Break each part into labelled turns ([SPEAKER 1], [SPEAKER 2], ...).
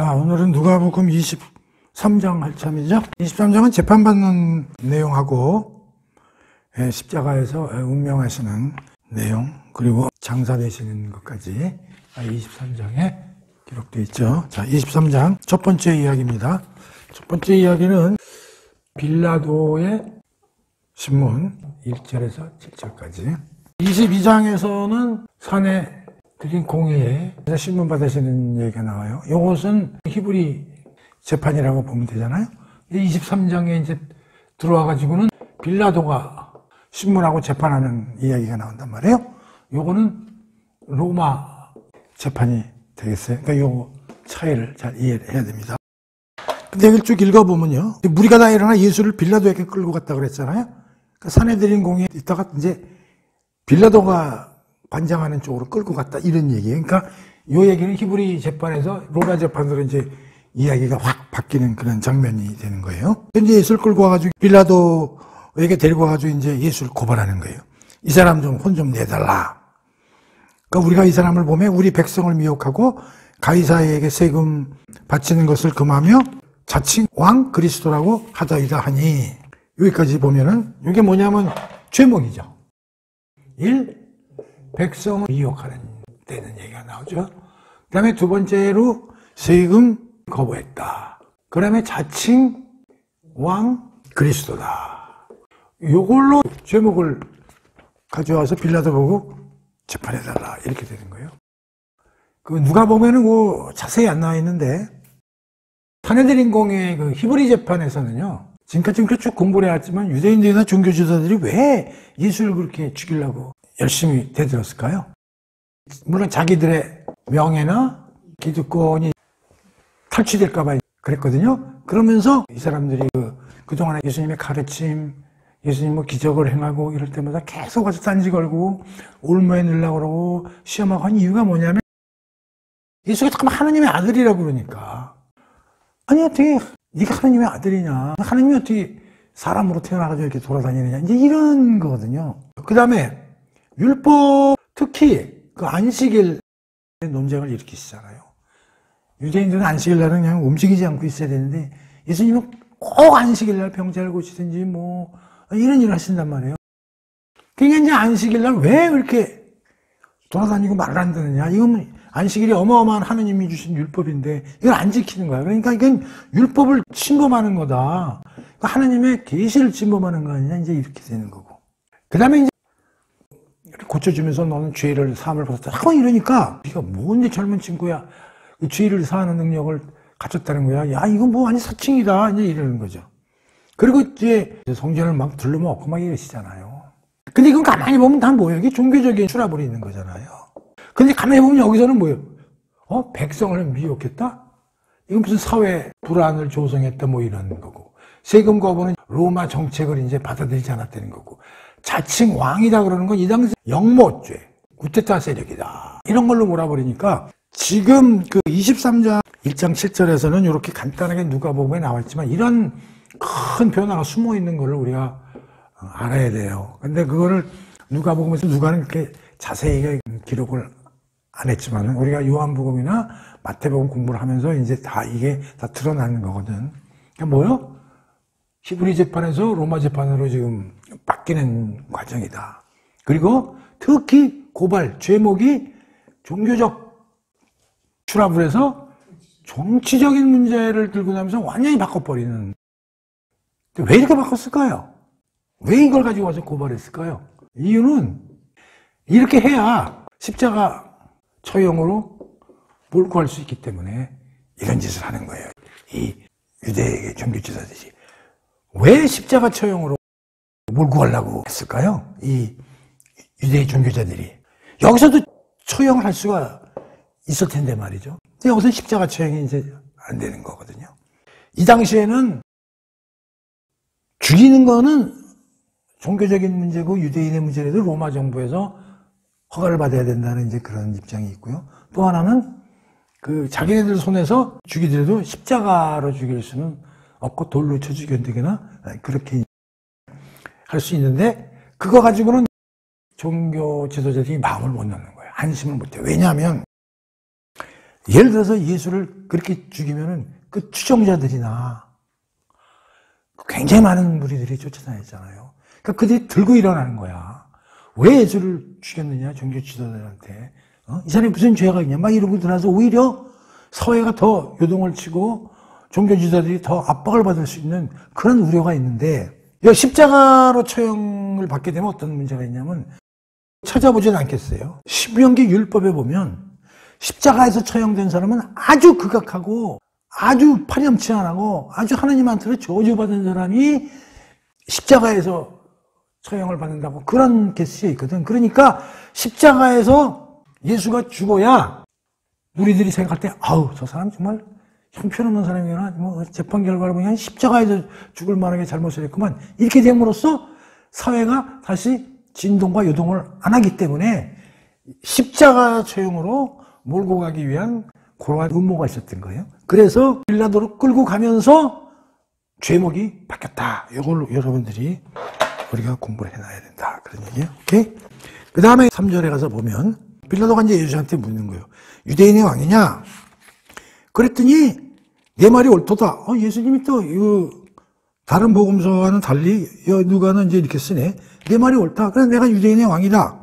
[SPEAKER 1] 자, 오늘은 누가복음 23장 할 참이죠. 23장은 재판받는 내용하고 십자가에서 운명하시는 내용, 그리고 장사되시는 것까지 23장에 기록되어 있죠. 자, 23장 첫 번째 이야기입니다. 첫 번째 이야기는 빌라도의 신문 1절에서 7절까지. 22장에서는 산에 드린 공의에 신문 받으시는 얘기가 나와요. 이것은 히브리 재판이라고 보면 되잖아요. 23장에 이제 들어와가지고는 빌라도가 신문하고 재판하는 이야기가 나온단 말이에요. 요거는 로마 재판이 되겠어요. 그러니까 요 차이를 잘 이해를 해야 됩니다. 근데 여기 쭉 읽어보면요. 무리가 다 일어나 예수를 빌라도에게 끌고 갔다 그랬잖아요. 그러니까 산헤드린 공의에 있다가 이제 빌라도가 관장하는 쪽으로 끌고 갔다 이런 얘기예요. 그러니까 요 얘기는 히브리 재판에서 로마 재판으로 이제 이야기가 확 바뀌는 그런 장면이 되는 거예요. 현재 예수를 끌고 와가지고 빌라도에게 데리고 와가지고 이제 예수를 고발하는 거예요. 이 사람 좀 혼 좀 내달라. 그러니까 우리가 이 사람을 보면 우리 백성을 미혹하고 가이사에게 세금 바치는 것을 금하며 자칭 왕 그리스도라고 하다이다 하니, 여기까지 보면은 이게 뭐냐면 죄목이죠. 1. 백성을 미혹하는 데는 얘기가 나오죠. 그 다음에 두 번째로 세금 거부했다. 그 다음에 자칭 왕 그리스도다. 요걸로 죄목을 가져와서 빌라도 보고 재판해달라 이렇게 되는 거예요. 그 누가 보면은 그 자세히 안 나와 있는데, 산헤드린 공의 그 히브리 재판에서는요, 지금까지 쭉 공부를 해왔지만 유대인들이나 종교 지도자들이 왜 예수를 그렇게 죽이려고 열심히 대들었을까요? 물론 자기들의 명예나 기득권이 탈취될까봐 그랬거든요. 그러면서 이 사람들이 그동안에 예수님의 가르침, 예수님 뭐 기적을 행하고 이럴 때마다 계속 와서 딴지 걸고 올무에 넣으려고 그러고 시험하고 한 이유가 뭐냐면, 예수가 잠깐만 하나님의 아들이라고 그러니까, 아니 어떻게 네가 하나님의 아들이냐, 하나님이 어떻게 사람으로 태어나가지고 이렇게 돌아다니느냐, 이제 이런 거거든요. 그 다음에 율법, 특히 그 안식일 논쟁을 일으키시잖아요. 유대인들은 안식일 날은 그냥 움직이지 않고 있어야 되는데, 예수님은 꼭 안식일 날 병자를 고치든지 뭐 이런 일을 하신단 말이에요. 그러니까 이제 안식일 날 왜 그렇게 돌아다니고 말을 안 듣느냐, 이건 안식일이 어마어마한 하느님이 주신 율법인데 이걸 안 지키는 거야. 그러니까 이건 율법을 침범하는 거다. 그러니까 하느님의 계시를 침범하는 거 아니냐, 이제 이렇게 되는 거고. 그 다음에 이제 고쳐주면서 너는 죄를 사함을 받았다 하고 이러니까, 네가 뭔데 젊은 친구야, 죄를 사하는 능력을 가졌다는 거야. 야, 이거 뭐 완전 사칭이다, 이제 이러는 거죠. 그리고 이제 성전을 막 둘러먹고 막 이러시잖아요. 근데 이건 가만히 보면 다 뭐예요? 이게 종교적인 추라버리 있는 거잖아요. 근데 가만히 보면 여기서는 뭐예요? 백성을 미혹했다? 이건 무슨 사회 불안을 조성했다 뭐 이런 거고, 세금 거부는 로마 정책을 이제 받아들이지 않았다는 거고, 자칭 왕이다 그러는 건 이 당시 영모죄, 구테타 세력이다, 이런 걸로 몰아버리니까, 지금 그 23장 1장 7절에서는 이렇게 간단하게 누가복음에 나와 있지만 이런 큰 변화가 숨어 있는 걸 우리가 알아야 돼요. 근데 그거를 누가복음에서 누가는 그렇게 자세히 기록을 안 했지만, 우리가 요한복음이나 마태복음 공부를 하면서 이제 다 이게 다 드러나는 거거든. 그러니까 뭐요? 히브리 재판에서 로마 재판으로 지금 바뀌는 과정이다. 그리고 특히 고발, 죄목이 종교적 추락을 해서 정치적인 문제를 들고 나면서 완전히 바꿔버리는. 왜 이렇게 바꿨을까요? 왜 이걸 가지고 와서 고발했을까요? 이유는 이렇게 해야 십자가 처형으로 몰구할 수 있기 때문에 이런 짓을 하는 거예요. 이 유대의 종교 지도자들이 왜 십자가 처형으로 몰구하려고 했을까요? 이 유대의 종교자들이 여기서도 처형을 할 수가 있을 텐데 말이죠. 근데 여기서 십자가 처형이 이제 안 되는 거거든요. 이 당시에는 죽이는 거는 종교적인 문제고 유대인의 문제라도 로마 정부에서 허가를 받아야 된다는 이제 그런 입장이 있고요. 또 하나는 그 자기네들 손에서 죽이더라도 십자가로 죽일 수는 없고 돌로 쳐 죽여되거나 그렇게 할 수 있는데, 그거 가지고는 종교 지도자들이 마음을 못 놓는 거예요. 안심을 못 해요. 왜냐하면 예를 들어서 예수를 그렇게 죽이면은 그 추종자들이나 굉장히 많은 무리들이 쫓아다녔잖아요. 그러니까 그들이 들고 일어나는 거야. 왜 예수를 죽였느냐, 종교 지도자들한테. 이 사람이 무슨 죄가 있냐, 막 이러고 들어서 오히려 사회가 더 요동을 치고 종교 지도자들이 더 압박을 받을 수 있는 그런 우려가 있는데, 십자가로 처형을 받게 되면 어떤 문제가 있냐면, 찾아보진 않겠어요. 신명기 율법에 보면 십자가에서 처형된 사람은 아주 극악하고 아주 파렴치 안 하고 아주 하나님한테로 저주받은 사람이 십자가에서 처형을 받는다고 그런 계시가 있거든. 그러니까 십자가에서 예수가 죽어야 우리들이 생각할 때 아우 저 사람 정말 형편없는 사람이구나. 뭐 재판 결과를 보면 십자가에서 죽을 만하게 잘못을 했구만. 이렇게 됨으로써 사회가 다시 진동과 요동을 안 하기 때문에 십자가 처형으로 몰고 가기 위한 그러한 음모가 있었던 거예요. 그래서 빌라도로 끌고 가면서 죄목이 바뀌었다. 이걸로 여러분들이 우리가 공부를 해놔야 된다. 그런 얘기예요. 오케이? 그 다음에 3절에 가서 보면 빌라도가 이제 예수한테 묻는 거예요. 유대인의 왕이냐? 그랬더니 내 말이 옳도다. 예수님이 또 다른 복음서와는 달리 누가는 이제 이렇게 쓰네. 내 말이 옳다. 그래서 내가 유대인의 왕이다.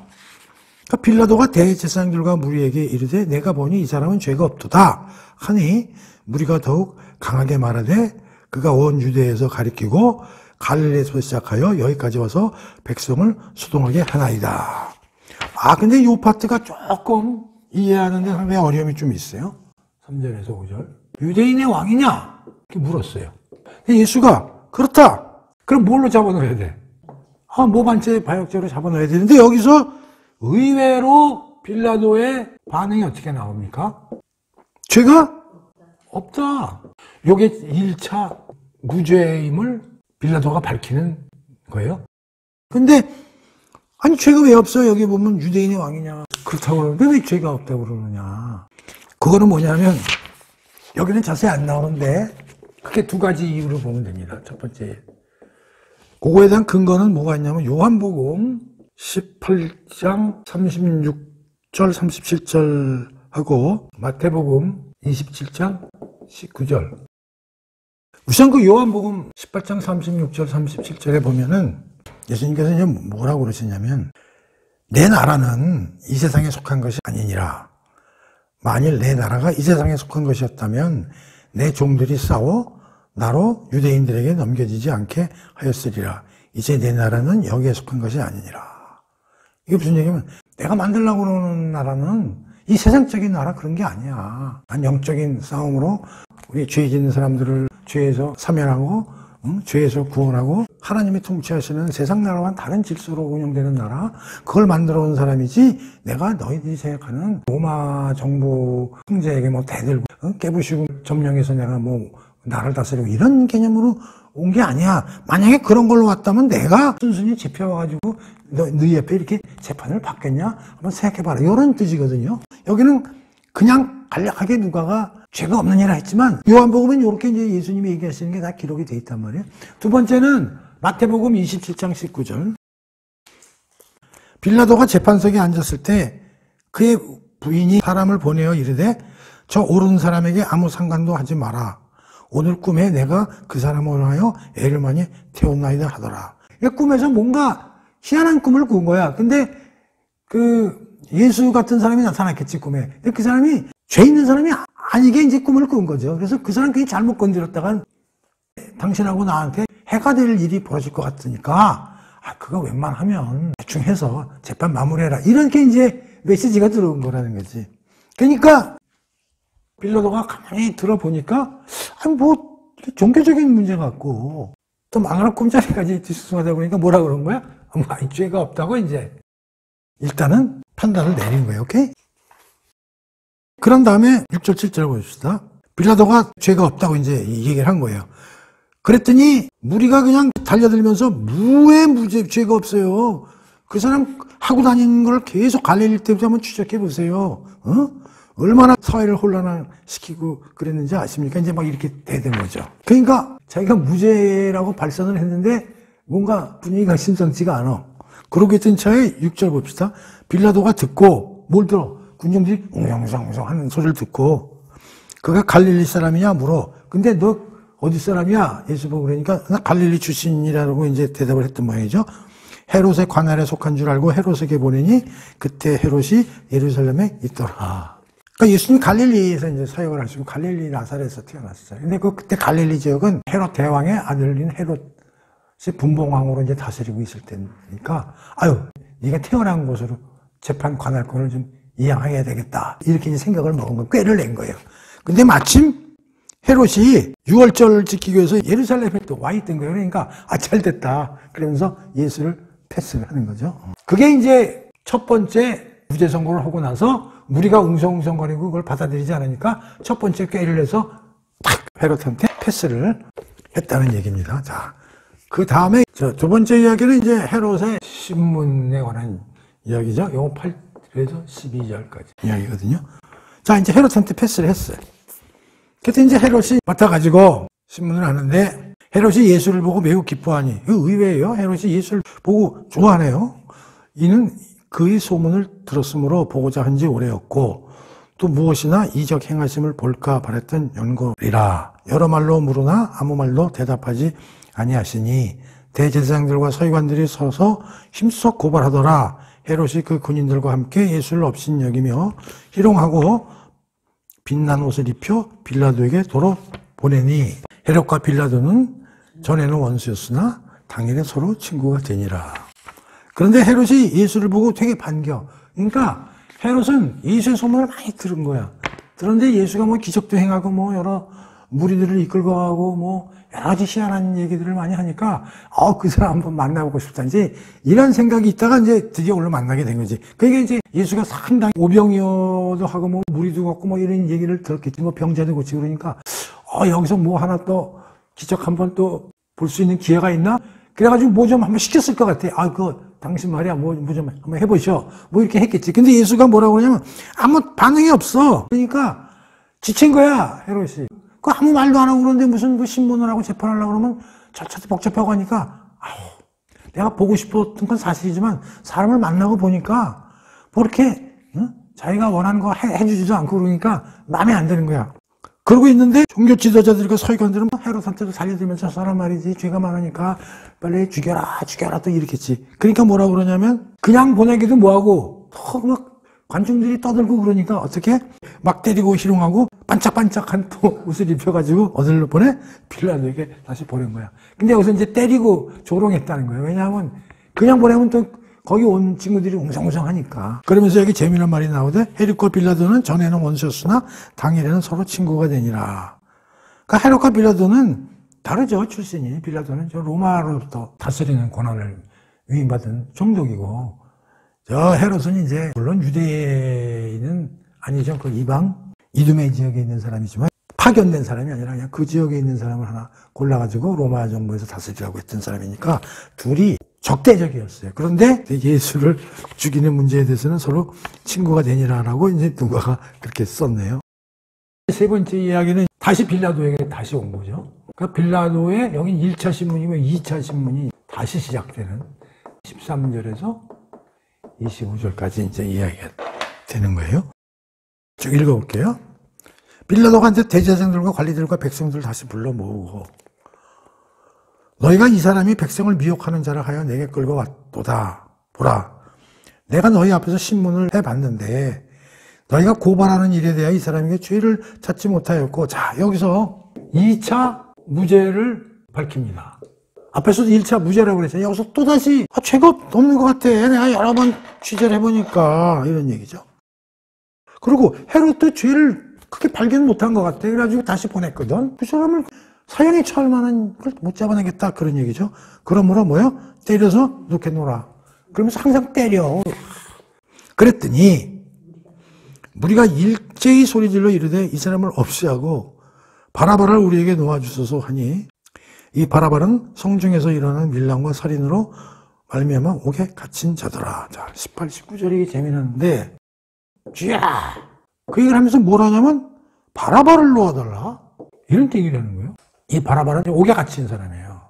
[SPEAKER 1] 그러니까 빌라도가 대제사장들과 무리에게 이르되 내가 보니 이 사람은 죄가 없도다 하니 무리가 더욱 강하게 말하되 그가 온 유대에서 가리키고 갈릴리에서 시작하여 여기까지 와서 백성을 소동하게 하나이다. 근데 이 파트가 조금 이해하는데 상당히 어려움이 좀 있어요. 3절에서 5절. 유대인의 왕이냐? 이렇게 물었어요. 예수가 그렇다. 그럼 뭘로 잡아넣어야 돼? 모반죄 바역죄로 잡아넣어야 되는데 여기서 의외로 빌라도의 반응이 어떻게 나옵니까? 죄가 없다. 요게 1차 무죄임을 빌라도가 밝히는 거예요. 근데 아니 죄가 왜 없어? 여기 보면 유대인의 왕이냐. 그렇다고 그러는데 왜 죄가 없다고 그러느냐. 그거는 뭐냐면 여기는 자세히 안 나오는데 크게 두 가지 이유를 보면 됩니다. 첫 번째, 그거에 대한 근거는 뭐가 있냐면 요한복음 18장 36절 37절하고 마태복음 27장 19절. 우선 그 요한복음 18장 36절 37절에 보면은 예수님께서 이제 뭐라고 그러시냐면 내 나라는 이 세상에 속한 것이 아니니라. 만일 내 나라가 이 세상에 속한 것이었다면 내 종들이 싸워 나로 유대인들에게 넘겨지지 않게 하였으리라. 이제 내 나라는 여기에 속한 것이 아니니라. 이게 무슨 얘기냐면 내가 만들려고 그러는 나라는 이 세상적인 나라 그런 게 아니야. 난 영적인 싸움으로 우리 죄 짓는 사람들을 죄에서 사면하고 죄에서 구원하고 하나님이 통치하시는 세상 나라와는 다른 질서로 운영되는 나라, 그걸 만들어 온 사람이지 내가 너희들이 생각하는 로마 정부 황제에게 뭐 대들고 깨부시고 점령해서 내가 뭐 나라를 다스리고 이런 개념으로 온 게 아니야. 만약에 그런 걸로 왔다면 내가 순순히 집혀와가지고 너희 옆에 이렇게 재판을 받겠냐? 한번 생각해봐라. 이런 뜻이거든요. 여기는 그냥 간략하게 누가가 죄가 없는 이라 했지만 요한복음은 이렇게 이제 예수님이 얘기하시는 게 다 기록이 돼 있단 말이에요. 두 번째는 마태복음 27장 19절. 빌라도가 재판석에 앉았을 때 그의 부인이 사람을 보내어 이르되 저 오른 사람에게 아무 상관도 하지 마라. 오늘 꿈에 내가 그 사람을 하여 애를 많이 태웠나이다 하더라. 꿈에서 뭔가 희한한 꿈을 꾼 거야. 근데 예수 같은 사람이 나타났겠지, 꿈에. 근데 그 사람이 죄 있는 사람이 아니게 이제 꿈을 꾼 거죠. 그래서 그 사람 괜히 잘못 건드렸다간 당신하고 나한테 해가 될 일이 벌어질 것 같으니까 그거 웬만하면 대충 해서 재판 마무리해라. 이렇게 이제 메시지가 들어온 거라는 거지. 그러니까 빌라도가 가만히 들어보니까 뭐 종교적인 문제 같고 또 망할 꿈자리까지 뒤숭숭하다 보니까 뭐라 그런 거야? 죄가 없다고 이제 일단은 판단을 내린 거예요. 오케이? 그런 다음에 6절 7절 보십시다. 빌라도가 죄가 없다고 이제 얘기를 한 거예요. 그랬더니 무리가 그냥 달려들면서 죄가 없어요. 그 사람 하고 다니는 걸 계속 갈릴리 때부터 한번 추적해 보세요. 얼마나 사회를 혼란시키고 그랬는지 아십니까? 이제 막 이렇게 대된 거죠. 그러니까 자기가 무죄라고 발선을 했는데 뭔가 분위기가 심상치가 않아. 그러고 있던 차에 6절 봅시다. 빌라도가 듣고 뭘 들어? 군중들이 웅성웅성 하는 소리를 듣고 그가 갈릴리 사람이냐 물어. 근데 너 어디 사람이야? 예수 보고 그러니까 나 갈릴리 출신이라고 이제 대답을 했던 모양이죠. 헤롯의 관할에 속한 줄 알고 헤롯에게 보내니 그때 헤롯이 예루살렘에 있더라. 그러니까 예수님이 갈릴리에서 이제 사역을 하시고 갈릴리 나사렛에서 태어났어요. 근데 그때 갈릴리 지역은 헤롯 대왕의 아들인 헤롯이 분봉왕으로 이제 다스리고 있을 때니까 아유 네가 태어난 곳으로 재판 관할권을 좀 이양해야 되겠다. 이렇게 이제 생각을 먹은 거 꾀를 낸 거예요. 근데 마침 헤롯이 6월절을 지키기 위해서 예루살렘에 또 와 있던 거예요. 그러니까 잘 됐다. 그러면서 예수를 패스를 하는 거죠. 그게 이제 첫 번째 무죄 선고를 하고 나서 무리가 웅성웅성거리고 그걸 받아들이지 않으니까 첫 번째 꾀를 내서 탁 헤롯한테 패스를 했다는 얘기입니다. 자, 그 다음에 두 번째 이야기는 이제 헤롯의 신문에 관한 이야기죠. 요 8절에서 12절까지 이야기거든요. 자, 이제 헤롯한테 패스를 했어요. 그때 이제 헤롯이 맡아가지고 신문을 하는데 헤롯이 예수를 보고 매우 기뻐하니, 이거 의외예요. 헤롯이 예수를 보고 좋아하네요. 이는 그의 소문을 들었으므로 보고자 한 지 오래였고 또 무엇이나 이적 행하심을 볼까 바랬던 연고리라. 여러 말로 물으나 아무 말로 대답하지 아니하시니 대제사장들과 서기관들이 서서 힘써 고발하더라. 헤롯이 그 군인들과 함께 예수를 업신여기며 희롱하고 빛난 옷을 입혀 빌라도에게 도로 보내니 헤롯과 빌라도는 전에는 원수였으나 당일에 서로 친구가 되니라. 그런데 헤롯이 예수를 보고 되게 반겨. 그러니까 헤롯은 예수의 소문을 많이 들은 거야. 그런데 예수가 뭐 기적도 행하고 뭐 여러 무리들을 이끌고 가고 뭐 여러 가지 희한한 얘기들을 많이 하니까 그 사람 한번 만나보고 싶다. 이제 이런 생각이 있다가 이제 드디어 오늘 만나게 된 거지. 그게 이제 예수가 상당히 오병이어도 하고 뭐 무리도 갖고 뭐 이런 얘기를 들었겠지. 뭐 병자도 고치고 그러니까 여기서 뭐 하나 또 기적 한번 또 볼 수 있는 기회가 있나? 그래가지고 뭐 좀 한번 시켰을 것 같아. 당신 말이야, 뭐 좀 한번 해보셔. 뭐 이렇게 했겠지. 근데 예수가 뭐라고 그러냐면 아무 반응이 없어. 그러니까 지친 거야, 헤롯이. 아무 말도 안 하고 그러는데 무슨 그 신문을 하고 재판하려고 그러면 절차도 복잡하고 하니까, 내가 보고 싶었던 건 사실이지만 사람을 만나고 보니까 뭐 이렇게, 자기가 원하는 거 해주지도 않고 그러니까 마음에 안 드는 거야. 그러고 있는데 종교 지도자들과 서기관들은 헤롯한테도 살려들면서 사람 말이지 죄가 많으니까 빨리 죽여라 또 이렇겠지. 그러니까 뭐라고 그러냐면 그냥 보내기도 뭐하고 막 관중들이 떠들고 그러니까 어떻게 막 때리고 희롱하고 반짝반짝한 또 옷을 입혀가지고 어디로 보내? 빌라도에게 다시 보낸 거야. 근데 여기서 이제 때리고 조롱했다는 거예요. 왜냐하면 그냥 보내면 또 거기 온 친구들이 웅성웅성하니까. 그러면서 여기 재미난 말이 나오대. 헤롯과 빌라도는 전에는 원수였으나 당일에는 서로 친구가 되니라. 그러니까 헤롯과 빌라도는 다르죠, 출신이. 빌라도는 저 로마로부터 다스리는 권한을 위임받은 종족이고, 저 헤롯은 이제 물론 유대인은 아니죠. 그 이방 이두메 지역에 있는 사람이지만 파견된 사람이 아니라 그냥 그 지역에 있는 사람을 하나 골라가지고 로마 정부에서 다스리라고 했던 사람이니까 둘이 적대적이었어요. 그런데 예수를 죽이는 문제에 대해서는 서로 친구가 되니라라고 이제 누가가 그렇게 썼네요. 세 번째 이야기는 다시 빌라도에게 다시 온 거죠. 그러니까 빌라도의 여기 1차 신문이고 2차 신문이 다시 시작되는 13절에서 25절까지 이제 이야기가 되는 거예요. 쭉 읽어볼게요. 빌라도가 이제 대제사장들과 관리들과 백성들을 다시 불러 모으고 너희가 이 사람이 백성을 미혹하는 자라 하여 내게 끌고 왔도다. 보라, 내가 너희 앞에서 신문을 해봤는데 너희가 고발하는 일에 대하여 이 사람에게 죄를 찾지 못하였고, 자, 여기서 2차 무죄를 밝힙니다. 앞에서도 1차 무죄라고 그랬잖아요. 여기서 또다시 죄가 없는 것 같아. 내가 여러 번 취재를 해보니까 이런 얘기죠. 그리고 헤롯도 죄를 크게 발견 못한 것 같아. 그래가지고 다시 보냈거든. 그 사람을 사형에 처할 만한 걸 못 잡아내겠다 그런 얘기죠. 그러므로 뭐요? 때려서 놓겠노라. 그러면서 항상 때려. 그랬더니 우리가 일제히 소리질러 이르되 이 사람을 없이하고 바라바를 우리에게 놓아주소서 하니 이 바라바는 성중에서 일어나는 밀랑과 살인으로 말미암아 옥에 갇힌 자더라. 자, 18, 19절이 재미나는데 쥐야! 그 얘기를 하면서 뭘 하냐면 바라바를 놓아달라. 이런 얘기를 하는 거예요. 이 바라바는 옥에 갇힌 사람이에요.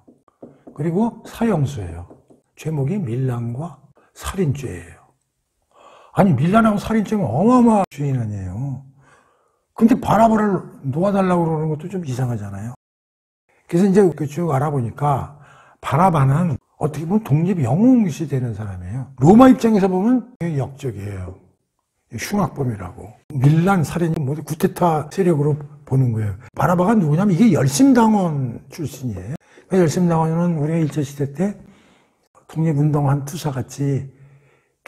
[SPEAKER 1] 그리고 사형수예요. 죄목이 밀랑과 살인죄예요. 아니 밀란하고 살인죄는 어마어마한 주인 아니에요. 근데 바라바를 놓아달라고 그러는 것도 좀 이상하잖아요. 그래서 이제 쭉 알아보니까 바라바는 어떻게 보면 독립 영웅이 되는 사람이에요. 로마 입장에서 보면 역적이에요. 흉악범이라고. 밀란, 살인, 구테타 세력으로 보는 거예요. 바라바가 누구냐면 이게 열심당원 출신이에요. 열심당원은 우리가 일제시대 때 독립운동한 투사같이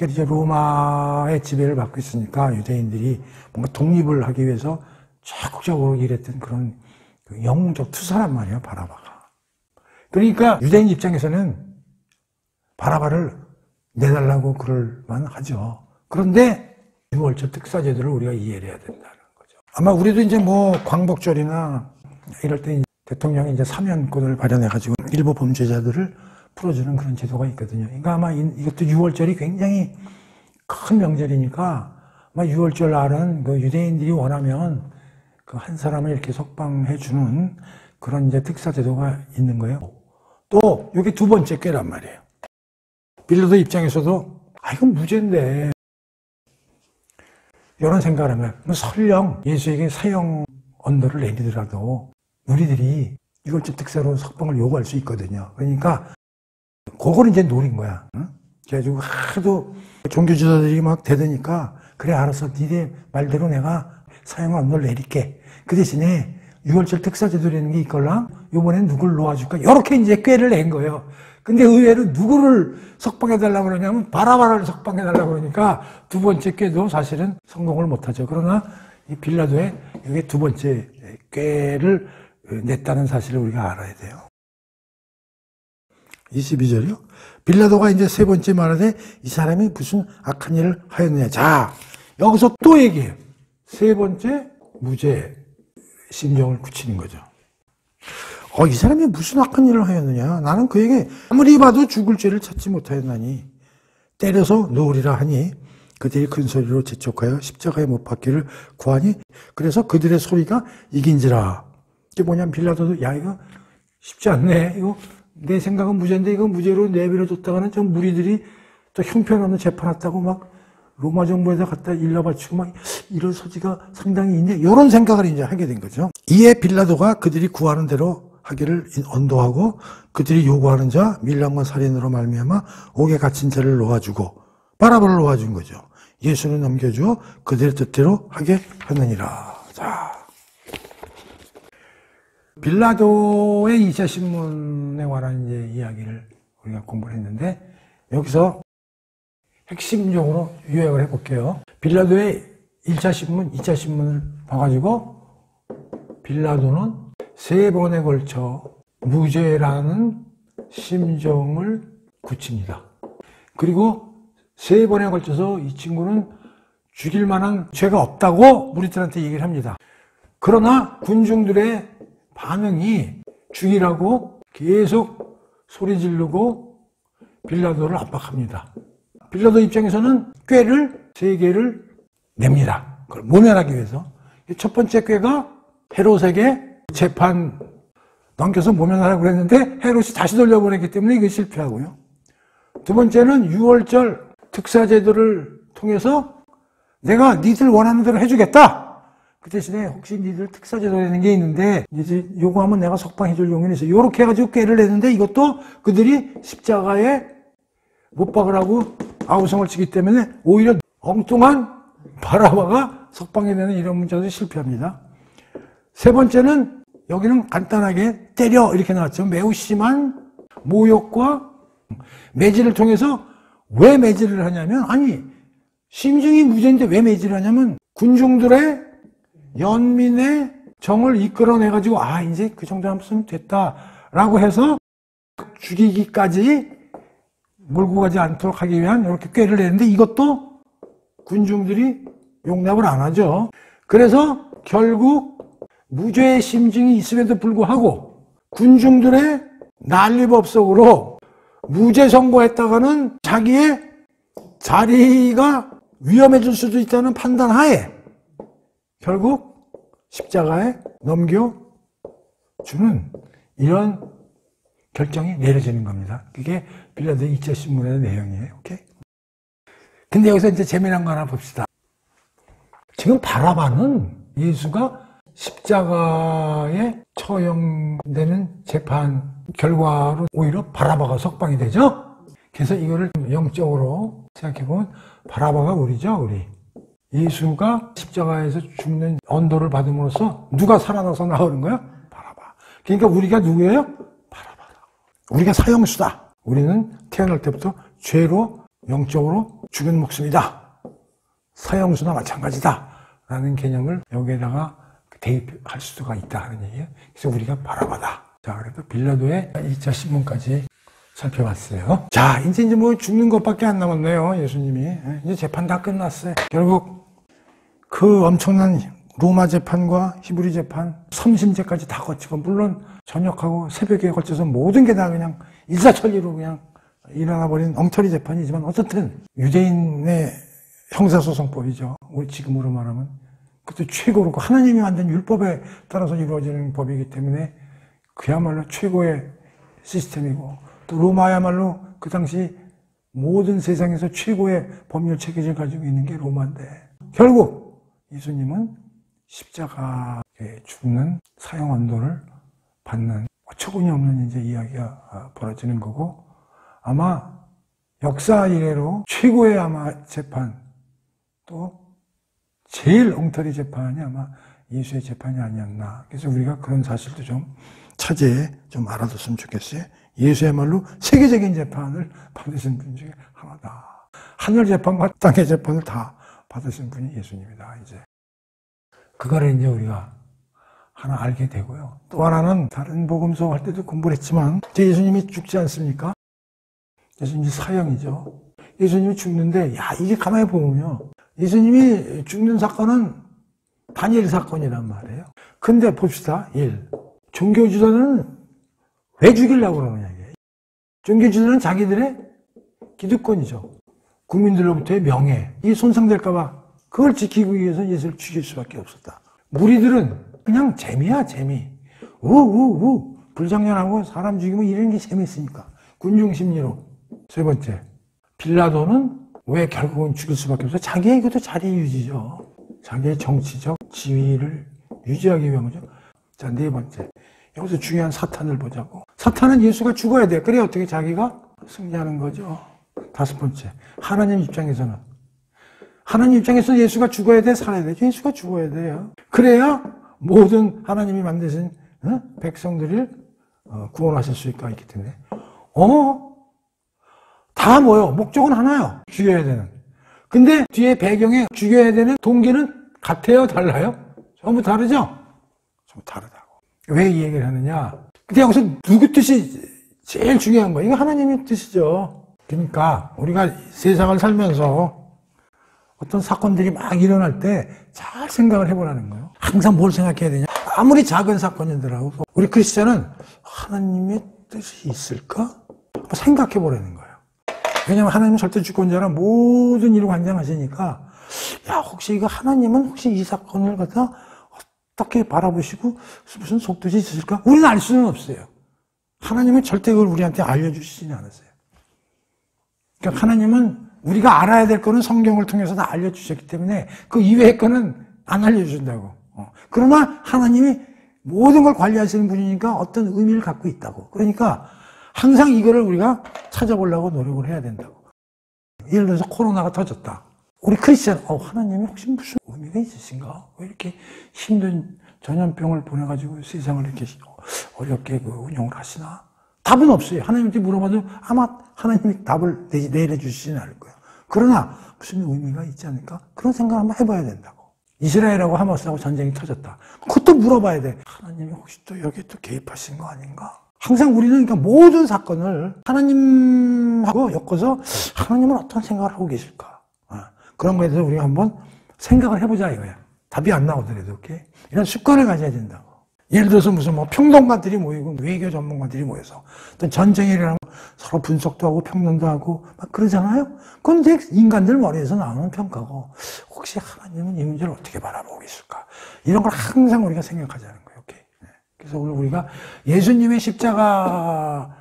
[SPEAKER 1] 이제 로마의 지배를 받고 있으니까 유대인들이 뭔가 독립을 하기 위해서 적극적으로 일했던 그런 영웅적 투사란 말이에요, 바라바가. 그러니까 유대인 입장에서는 바라바를 내달라고 그럴만 하죠. 그런데 유월절 특사제도를 우리가 이해를 해야 된다는 거죠. 아마 우리도 이제 광복절이나 이럴 때 대통령이 이제 사면권을 발현해가지고 일부 범죄자들을 풀어주는 그런 제도가 있거든요. 그러니까 아마 이것도 유월절이 굉장히 큰 명절이니까 아마 유월절 날은 그 유대인들이 원하면 그 한 사람을 이렇게 석방해주는 그런 이제 특사제도가 있는 거예요. 또 이게 두 번째 꾀란 말이에요. 빌라도 입장에서도 이건 무죄인데 이런 생각을 하면 설령 예수에게 사형 언도를 내리더라도 우리들이 유월절 특사로 석방을 요구할 수 있거든요. 그러니까 그걸 이제 노린 거야. 응? 그래가지고 하도 종교지도자들이 막 대드니까 그래 알았어 니네 말대로 내가 사형 언도를 내릴게. 그 대신에 유월절 특사제도라는 게 있걸랑 이번엔 누굴 놓아줄까? 이렇게 이제 꾀를 낸 거예요. 근데 의외로 누구를 석방해달라고 그러냐면 바라바를 석방해달라고 그러니까 두 번째 꾀도 사실은 성공을 못하죠. 그러나 이 빌라도의 이게 두 번째 꾀를 냈다는 사실을 우리가 알아야 돼요. 22절이요. 빌라도가 이제 세 번째 말하되 이 사람이 무슨 악한 일을 하였느냐. 자, 여기서 또 얘기해요. 세 번째 무죄 심정을 굳히는 거죠. 이 사람이 무슨 악한 일을 하였느냐. 나는 그에게 아무리 봐도 죽을 죄를 찾지 못하였나니 때려서 놓으리라 하니 그들이 큰 소리로 재촉하여 십자가에 못 박기를 구하니 그래서 그들의 소리가 이긴지라. 이게 뭐냐면 빌라도도 야 이거 쉽지 않네. 이거 내 생각은 무죄인데 이거 무죄로 내버려뒀다가는 저 무리들이 또 형편없는 재판했다고 막 로마 정부에다 갖다 일러바치고 막 이럴 소지가 상당히 있네. 이런 생각을 이제 하게 된 거죠. 이에 빌라도가 그들이 구하는 대로 하기를 언도하고 그들이 요구하는 자 밀란과 살인으로 말미암아 옥에 갇힌 자를 놓아주고 바라바를 놓아준 거죠. 예수는 넘겨주어 그들의 뜻대로 하게 하느니라. 자, 빌라도의 2차 신문에 관한 이제 이야기를 우리가 공부를 했는데 여기서 핵심적으로 요약을 해볼게요. 빌라도의 1차 신문, 2차 신문을 봐가지고 빌라도는 세 번에 걸쳐 무죄라는 심정을 굳힙니다. 그리고 세 번에 걸쳐서 이 친구는 죽일 만한 죄가 없다고 무리들한테 얘기를 합니다. 그러나 군중들의 반응이 죽이라고 계속 소리 지르고 빌라도를 압박합니다. 빌라도 입장에서는 꾀를 세 개를 냅니다. 그걸 모면하기 위해서. 첫 번째 꾀가 헤롯에게 재판 넘겨서 모면하라고 그랬는데 헤롯이 다시 돌려보냈기 때문에 이게 실패하고요. 두 번째는 6월절 특사제도를 통해서 내가 니들 원하는 대로 해주겠다. 그 대신에 혹시 니들 특사제도라는 게 있는데 이제 요구하면 내가 석방해줄 용인이 있어. 요렇게 해가지고 꾀를 내는데 이것도 그들이 십자가에 못 박으라고 아우성을 치기 때문에 오히려 엉뚱한 바라바가 석방해내는 이런 문제도 실패합니다. 세 번째는 여기는 간단하게 때려 이렇게 나왔죠. 매우 심한 모욕과 매질을 통해서 왜 매질을 하냐면 아니 심증이 무죄인데 왜 매질을 하냐면 군중들의 연민의 정을 이끌어내가지고 이제 그 정도 하면 됐다라고 해서 죽이기까지 몰고 가지 않도록 하기 위한 이렇게 꾀를 내는데 이것도 군중들이 용납을 안 하죠. 그래서 결국 무죄의 심증이 있음에도 불구하고 군중들의 난리법석으로 무죄 선고했다가는 자기의 자리가 위험해질 수도 있다는 판단하에 결국 십자가에 넘겨주는 이런 결정이 내려지는 겁니다. 그게 빌라도의 2차 신문의 내용이에요. 오케이? 근데 여기서 이제 재미난 거 하나 봅시다. 지금 바라바는 예수가 십자가에 처형되는 재판 결과로 오히려 바라바가 석방이 되죠? 그래서 이거를 영적으로 생각해보면 바라바가 우리죠, 우리. 예수가 십자가에서 죽는 언도를 받음으로써 누가 살아나서 나오는 거야? 바라바. 그러니까 우리가 누구예요? 바라바다. 우리가 사형수다. 우리는 태어날 때부터 죄로 영적으로 죽은 목숨이다. 사형수나 마찬가지다. 라는 개념을 여기에다가 대입할 수가 있다 하는 얘기예요. 그래서 우리가 바라바다. 자, 그래도 빌라도의 2차 신문까지 살펴봤어요. 자, 이제 뭐 죽는 것밖에 안 남았네요, 예수님이. 이제 재판 다 끝났어요. 결국 그 엄청난 로마 재판과 히브리 재판, 삼심제까지 다 거치고, 물론 저녁하고 새벽에 걸쳐서 모든 게 다 그냥 일사천리로 그냥 일어나버린 엉터리 재판이지만, 어쨌든 유대인의 형사소송법이죠. 우리 지금으로 말하면. 그것도 최고로 하나님이 만든 율법에 따라서 이루어지는 법이기 때문에 그야말로 최고의 시스템이고, 또 로마야말로 그 당시 모든 세상에서 최고의 법률 체계를 가지고 있는 게 로마인데, 결국 예수님은 십자가에 죽는 사형 언도를 받는 어처구니 없는 이제 이야기가 벌어지는 거고, 아마 역사 이래로 최고의 아마 재판, 또 제일 엉터리 재판이 아마 예수의 재판이 아니었나. 그래서 우리가 그런 사실도 좀 차제에 좀 알아뒀으면 좋겠어요. 예수야말로 세계적인 재판을 받으신 분 중에 하나다. 하늘 재판과 땅의 재판을 다 받으신 분이 예수님이다, 이제. 그거를 이제 우리가 하나 알게 되고요. 또 하나는 다른 복음서 할 때도 공부를 했지만, 예수님이 죽지 않습니까? 예수님이 사형이죠. 예수님이 죽는데, 야, 이게 가만히 보면요. 예수님이 죽는 사건은 다니엘 사건이란 말이에요. 근데 봅시다. 1. 종교지도자는 왜 죽이려고 그러느냐. 종교지도자는 자기들의 기득권이죠. 국민들로부터의 명예, 이게 손상될까봐 그걸 지키기 위해서 예수를 죽일 수밖에 없었다. 무리들은 그냥 재미야, 재미. 우우우 불장난하고 사람 죽이면 이런 게 재미있으니까. 군중 심리로. 세 번째, 빌라도는 왜 결국은 죽일 수밖에 없어요? 자기의 이것도 자리 유지죠. 자기의 정치적 지위를 유지하기 위함이죠. 자, 네 번째. 여기서 중요한 사탄을 보자고. 사탄은 예수가 죽어야 돼. 그래야 어떻게 자기가 승리하는 거죠. 다섯 번째. 하나님 입장에서는. 하나님 입장에서 예수가 죽어야 돼, 살아야 돼. 예수가 죽어야 돼요. 그래야 모든 하나님이 만드신 백성들을 구원하실 수가 있기 때문에. 다 뭐요? 목적은 하나요. 죽여야 되는. 근데 뒤에 배경에 죽여야 되는 동기는 같아요? 달라요? 전부 다르죠? 전부 다르다고. 왜 이 얘기를 하느냐? 근데 여기서 누구 뜻이 제일 중요한 거예요? 이거 하나님의 뜻이죠. 그러니까 우리가 세상을 살면서 어떤 사건들이 막 일어날 때 잘 생각을 해보라는 거예요. 항상 뭘 생각해야 되냐? 아무리 작은 사건이더라도 우리 크리스찬은 하나님의 뜻이 있을까? 한번 생각해보라는 거예요. 왜냐면 하나님은 절대 주권자라 모든 일을 관장하시니까, 야, 혹시 이거 하나님은 혹시 이 사건을 갖다 어떻게 바라보시고 무슨 속뜻이 있을까? 우리는 알 수는 없어요. 하나님은 절대 그걸 우리한테 알려주시지 않았어요. 그러니까 하나님은 우리가 알아야 될 거는 성경을 통해서 다 알려주셨기 때문에 그 이외의 거는 안 알려준다고. 그러나 하나님이 모든 걸 관리하시는 분이니까 어떤 의미를 갖고 있다고. 그러니까 항상 이거를 우리가 찾아보려고 노력을 해야 된다고. 예를 들어서 코로나가 터졌다. 우리 크리스찬, 하나님이 혹시 무슨 의미가 있으신가? 왜 이렇게 힘든 전염병을 보내가지고 세상을 이렇게 어렵게 운영을 하시나? 답은 없어요. 하나님한테 물어봐도 아마 하나님이 답을 내려주시지는 않을 거예요. 그러나 무슨 의미가 있지 않을까? 그런 생각을 한번 해봐야 된다고. 이스라엘하고 하마스하고 전쟁이 터졌다. 그것도 물어봐야 돼. 하나님이 혹시 또 여기 또 개입하신 거 아닌가? 항상 우리는 그러니까 모든 사건을 하나님하고 엮어서 하나님은 어떤 생각을 하고 계실까? 그런 거에 대해서 우리가 한번 생각을 해보자 이거야. 답이 안 나오더라도 이렇게 이런 습관을 가져야 된다고. 예를 들어서 무슨 평론가들이 모이고 외교 전문가들이 모여서 또 전쟁에 일어나면 서로 분석도 하고 평론도 하고 막 그러잖아요. 그건 이제 인간들 머리에서 나오는 평가고, 혹시 하나님은 이 문제를 어떻게 바라보고 있을까? 이런 걸 항상 우리가 생각하자는 거예요. 오케이. 그래서 오늘 우리가 예수님의 십자가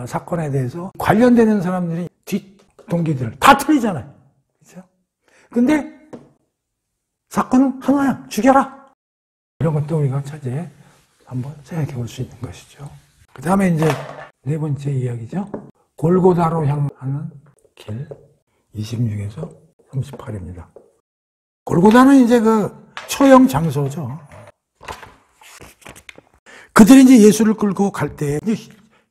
[SPEAKER 1] 사건에 대해서 관련되는 사람들이 뒷동기들 다 틀리잖아요. 그렇죠? 근데 사건은 하나야. 죽여라. 이런 것도 우리가 차제에 한번 생각해 볼 수 있는 것이죠. 그 다음에 이제 네 번째 이야기죠. 골고다로 향하는 길 26에서 38입니다. 골고다는 이제 그 처형 장소죠. 그들이 이제 예수를 끌고 갈 때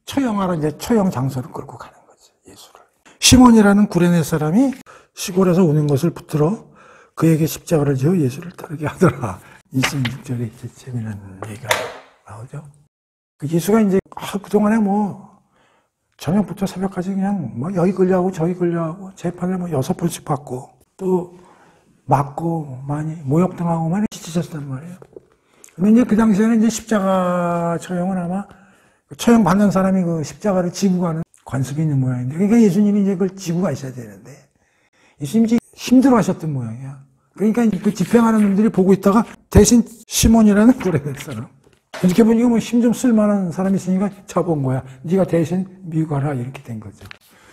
[SPEAKER 1] 처형하러 이제 처형 장소를 끌고 가는 거죠. 예수를. 시몬이라는 구레네 사람이 시골에서 오는 것을 붙들어 그에게 십자가를 지어 예수를 따르게 하더라. 26절에 이제 재미난 얘기가 나오죠. 예수가 이제 그동안에 뭐 저녁부터 새벽까지 그냥 뭐 여기 끌려가고 저기 끌려가고 재판을 뭐 6번씩 받고 또 맞고 많이 모욕당하고 많이 지치셨단 말이에요. 근데 이제 그 당시에는 이제 십자가 처형은 아마 처형 받는 사람이 그 십자가를 지고 가는 관습이 있는 모양인데, 그러니까 예수님이 이제 그걸 지고 가셔야 되는데 예수님이 힘들어 하셨던 모양이야. 그러니까 그 집행하는 놈들이 보고 있다가 대신 시몬이라는 구레네 사람, 이렇게 보니까 뭐 힘 좀 쓸만한 사람이 있으니까 잡은 거야. 네가 대신 미국 가라 이렇게 된 거죠.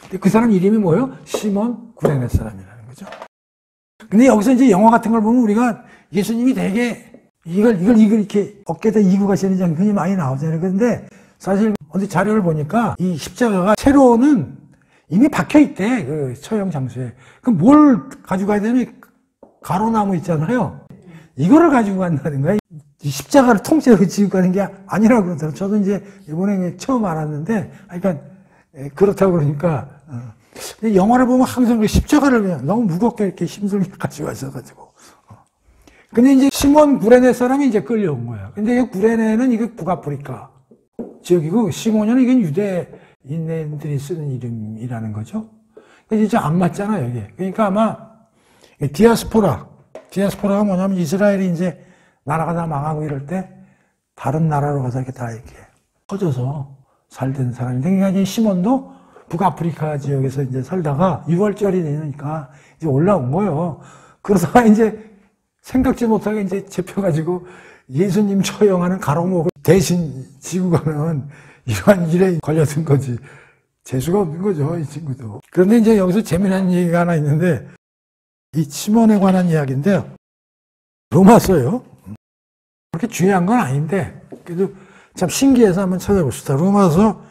[SPEAKER 1] 근데 그 사람 이름이 뭐예요? 시몬 구레네 사람이라는 거죠. 근데 여기서 이제 영화 같은 걸 보면 우리가 예수님이 되게 이걸 이렇게 어깨에다 이고 가시는 장면이 많이 나오잖아요. 그런데 사실 어디 자료를 보니까 이 십자가가 세로는 이미 박혀 있대, 그 처형 장소에. 그럼 뭘 가지고 가야 되냐면 가로나무 있잖아요. 이거를 가지고 간다는 거야. 이 십자가를 통째로 지고 가는 게 아니라고 그러더라고요. 저도 이제 이번에 처음 알았는데, 그러니까 그렇다고 그러니까. 근데 영화를 보면 항상 그 십자가를 그냥 너무 무겁게 이렇게 힘들게 가지고 가셔가지고. 근데 이제 시몬 구레네 사람이 이제 끌려온 거야. 근데 이 구레네는 이게 북아프리카 지역이고, 시몬은 이건 유대인들이 쓰는 이름이라는 거죠. 근데 진짜 안 맞잖아, 여기. 그러니까 아마 디아스포라가 뭐냐면 이스라엘이 이제 나라가 다 망하고 이럴 때 다른 나라로 가서 이렇게 다 이렇게 퍼져서 살던 사람인데, 그러니까 이제 시몬도 북아프리카 지역에서 이제 살다가 6월절이 되니까 이제 올라온 거예요. 그러다가 이제 생각지 못하게 이제 잡혀가지고 예수님 처형하는 가로목을 대신 지고 가는 이러한 일에 걸려든 거지. 재수가 없는 거죠, 이 친구도. 그런데 이제 여기서 재미난 얘기가 하나 있는데, 이 시몬에 관한 이야기인데요. 로마서요. 그렇게 중요한 건 아닌데, 그래도 참 신기해서 한번 찾아봅시다. 로마서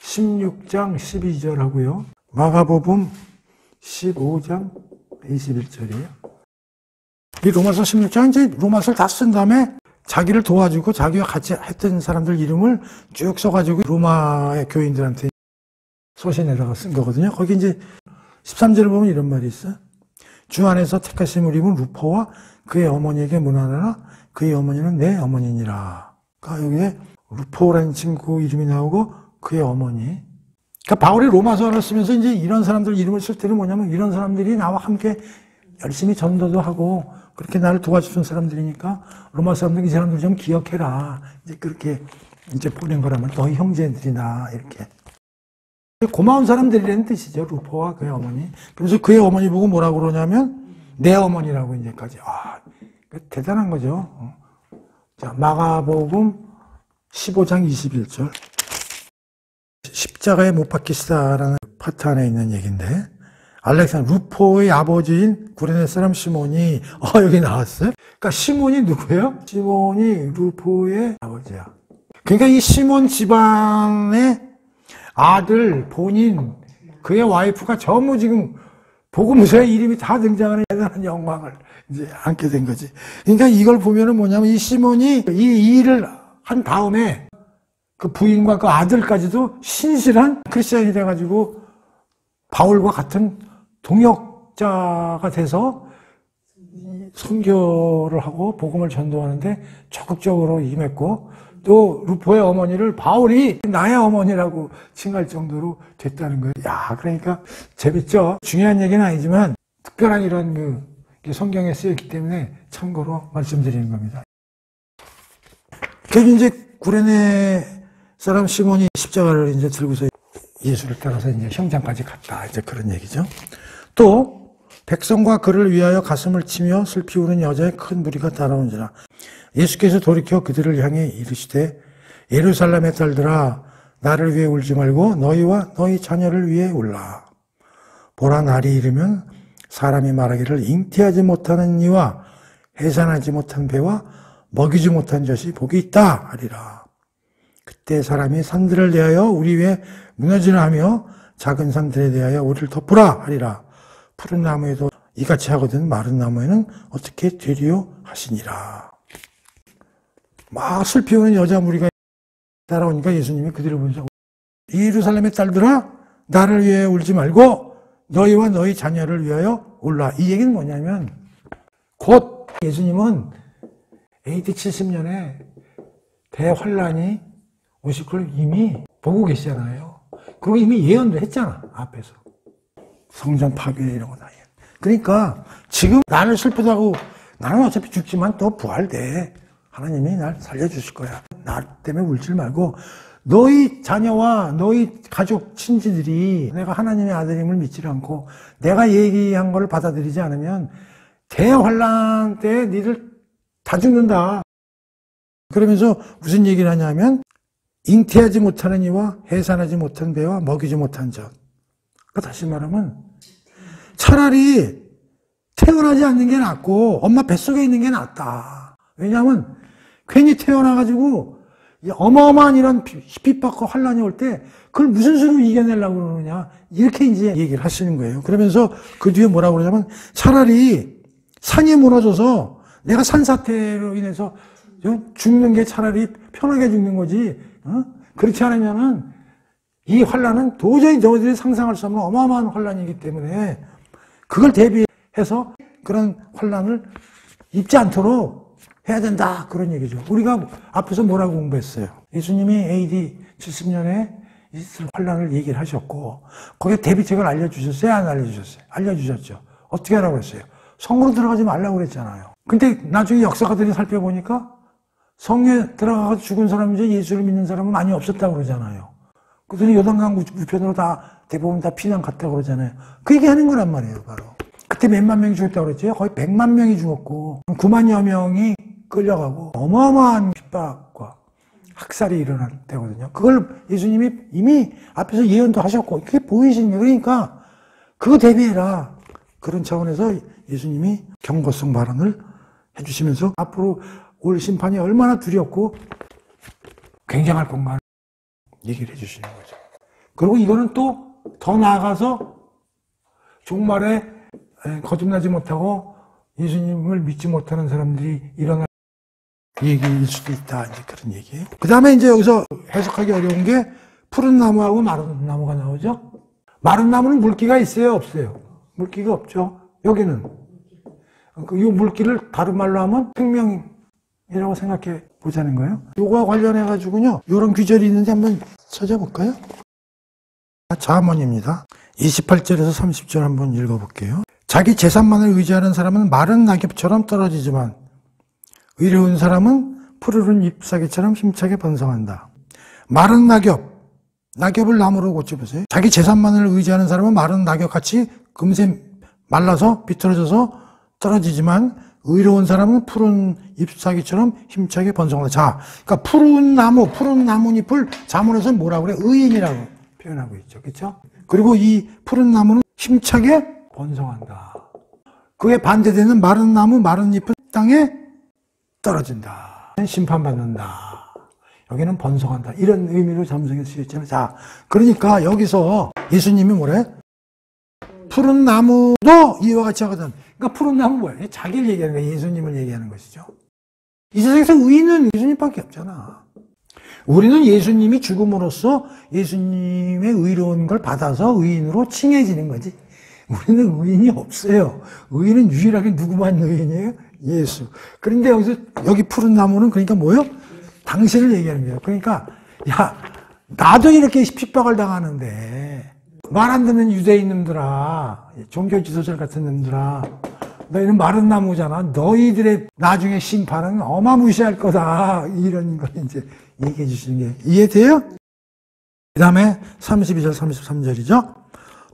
[SPEAKER 1] 16장 12절 하고요. 마가복음 15장 21절이에요. 이 로마서 16장은 이제 로마서를 다 쓴 다음에 자기를 도와주고 자기와 같이 했던 사람들 이름을 쭉 써가지고 로마의 교인들한테 서신에다가 쓴 거거든요. 거기 이제 13절을 보면 이런 말이 있어요. 주 안에서 택하심을 입은 루포와 그의 어머니에게 문하노라. 그의 어머니는 내 어머니니라. 그러니까 여기에 루포라는 친구 이름이 나오고 그의 어머니. 그러니까 바울이 로마서를 쓰면서 이제 이런 사람들 이름을 쓸 때는 뭐냐면 이런 사람들이 나와 함께 열심히 전도도 하고 그렇게 나를 도와주는 사람들이니까 로마 사람들 이 사람들 좀 기억해라. 이제 그렇게 이제 보낸 거라면 너희 형제들이나 이렇게. 고마운 사람들이라는 뜻이죠. 루포와 그의 어머니. 그래서 그의 어머니 보고 뭐라고 그러냐면 내 어머니라고 이제까지. 대단한 거죠. 자, 마가복음 15장 21절. 십자가에 못 박히시다라는 파트 안에 있는 얘기인데, 루포의 아버지인 구레네 사람 시몬이 여기 나왔어요. 그러니까 시몬이 누구예요? 시몬이 루포의 아버지야. 그러니까 이 시몬 집안의 아들, 본인, 그의 와이프가 전부 지금 복음서에 이름이 다 등장하는 대단한 영광을 이제 안게 된 거지. 그러니까 이걸 보면은 뭐냐면 이 시몬이 이 일을 한 다음에 그 부인과 그 아들까지도 신실한 크리스천이 돼가지고 바울과 같은 동역자가 돼서 선교를 하고 복음을 전도하는데 적극적으로 임했고, 또 루포의 어머니를 바울이 나의 어머니라고 칭할 정도로 됐다는 거예요. 그러니까 재밌죠. 중요한 얘기는 아니지만 특별한 이런 성경에 쓰였기 때문에 참고로 말씀드리는 겁니다. 그래서 이제 구레네 사람 시몬이 십자가를 이제 들고서 예수를 따라서 이제 형장까지 갔다. 이제 그런 얘기죠. 또 백성과 그를 위하여 가슴을 치며 슬피 우는 여자의 큰 무리가 따라온지라. 예수께서 돌이켜 그들을 향해 이르시되 예루살렘의 딸들아 나를 위해 울지 말고 너희와 너희 자녀를 위해 울라. 보라 날이 이르면 사람이 말하기를 잉태하지 못하는 이와 해산하지 못한 배와 먹이지 못한 젖이 복이 있다 하리라. 그때 사람이 산들을 대하여 우리 위에 무너지나 하며 작은 산들에 대하여 우리를 덮으라 하리라. 푸른 나무에도 이같이 하거든 마른 나무에는 어떻게 되리요 하시니라. 막 슬피 우는 여자 무리가 따라오니까 예수님이 그들을 보면서 예루살렘의 딸들아 나를 위해 울지 말고 너희와 너희 자녀를 위하여 울라. 이 얘기는 뭐냐면 곧 예수님은 AD 70년에 대환란이 오실 걸 이미 보고 계시잖아요. 그리고 이미 예언도 했잖아. 앞에서 성전 파괴 이런 거 다. 그러니까 지금 나를 슬프다고 나는 어차피 죽지만 또 부활돼. 하나님이 날 살려주실 거야. 나 때문에 울지 말고 너희 자녀와 너희 가족 친지들이 내가 하나님의 아들임을 믿지 않고 내가 얘기한 걸 받아들이지 않으면 대환란 때 니들 다 죽는다. 그러면서 무슨 얘기를 하냐면 잉태하지 못하는 이와 해산하지 못한 배와 먹이지 못한 젖. 그러니까 다시 말하면 차라리 태어나지 않는 게 낫고 엄마 뱃속에 있는 게 낫다. 왜냐하면 괜히 태어나가지고 어마어마한 이런 핍박과 환란이 올 때 그걸 무슨 수로 이겨내려고 그러느냐 이렇게 이제 얘기를 하시는 거예요. 그러면서 그 뒤에 뭐라고 그러냐면 차라리 산이 무너져서 내가 산사태로 인해서 죽는 게 차라리 편하게 죽는 거지. 그렇지 않으면은 이 환란은 도저히 너희들이 상상할 수 없는 어마어마한 환란이기 때문에 그걸 대비해서 그런 환란을 입지 않도록 해야 된다. 그런 얘기죠. 우리가 앞에서 뭐라고 공부했어요? 예수님이 AD 70년에 있을 환란을 얘기를 하셨고 거기에 대비책을 알려주셨어요? 안 알려주셨어요? 알려주셨죠. 어떻게 하라고 했어요? 성으로 들어가지 말라고 그랬잖아요. 근데 나중에 역사가들이 살펴보니까 성에 들어가서 죽은 사람 이제 예수를 믿는 사람은 많이 없었다고 그러잖아요. 그들이 요단강 우편으로 다 대부분 다 피난 갔다고 그러잖아요. 그 얘기하는 거란 말이에요, 바로. 그때 몇만 명이 죽었다고 그랬죠? 거의 100만 명이 죽었고 9만여 명이 끌려가고 어마어마한 핍박과 학살이 일어났다거든요. 그걸 예수님이 이미 앞에서 예언도 하셨고 그게 보이시는 거예요. 그러니까 그거 대비해라. 그런 차원에서 예수님이 경고성 발언을 해주시면서 앞으로 올 심판이 얼마나 두렵고 굉장할 것만 얘기를 해주시는 거죠. 그리고 이거는 또 더 나아가서 종말에 거듭나지 못하고 예수님을 믿지 못하는 사람들이 일어날 얘기일 수도 있다. 이제 그런 얘기예요. 그 다음에 이제 여기서 해석하기 어려운 게 푸른 나무하고 마른 나무가 나오죠. 마른 나무는 물기가 있어요? 없어요? 물기가 없죠. 여기는 이 물기를 다른 말로 하면 생명이라고 생각해 보자는 거예요. 요거와 관련해 가지고요 이런 귀절이 있는데 한번 찾아볼까요? 잠언입니다. 28절에서 30절 한번 읽어볼게요. 자기 재산만을 의지하는 사람은 마른 낙엽처럼 떨어지지만 의로운 사람은 푸르른 잎사귀처럼 힘차게 번성한다. 마른 낙엽을 나무로 고쳐보세요. 자기 재산만을 의지하는 사람은 마른 낙엽같이 금세 말라서 비틀어져서 떨어지지만 의로운 사람은 푸른 잎사귀처럼 힘차게 번성한다. 자, 그러니까 푸른 나뭇잎을 잠언에서는 뭐라고 그래? 의인이라고 표현하고 있죠. 그렇죠? 그리고 이 푸른 나무는 힘차게 번성한다. 그에 반대되는 마른 나무, 마른 잎은 땅에 떨어진다. 심판받는다. 여기는 번성한다. 이런 의미로 잠성에 쓰여있잖아요. 자, 그러니까 여기서 예수님이 뭐래? 푸른 나무도 이와 같이 하거든. 그러니까 푸른 나무 뭐야? 자기를 얘기하는 거야. 예수님을 얘기하는 것이죠. 이 세상에서 의인은 예수님밖에 없잖아. 우리는 예수님이 죽음으로써 예수님의 의로운 걸 받아서 의인으로 칭해지는 거지. 우리는 의인이 없어요. 의인은 유일하게 누구만 의인이에요? 예수. 그런데 여기 푸른 나무는 그러니까 뭐예요? 당신을 얘기하는 거예요. 그러니까, 야, 나도 이렇게 핍박을 당하는데, 말 안 듣는 유대인 놈들아, 종교 지도자 같은 놈들아, 너희는 마른 나무잖아. 너희들의 나중에 심판은 어마무시할 거다. 이런 걸 이제 얘기해 주시는 게 이해돼요? 그 다음에 32절, 33절이죠.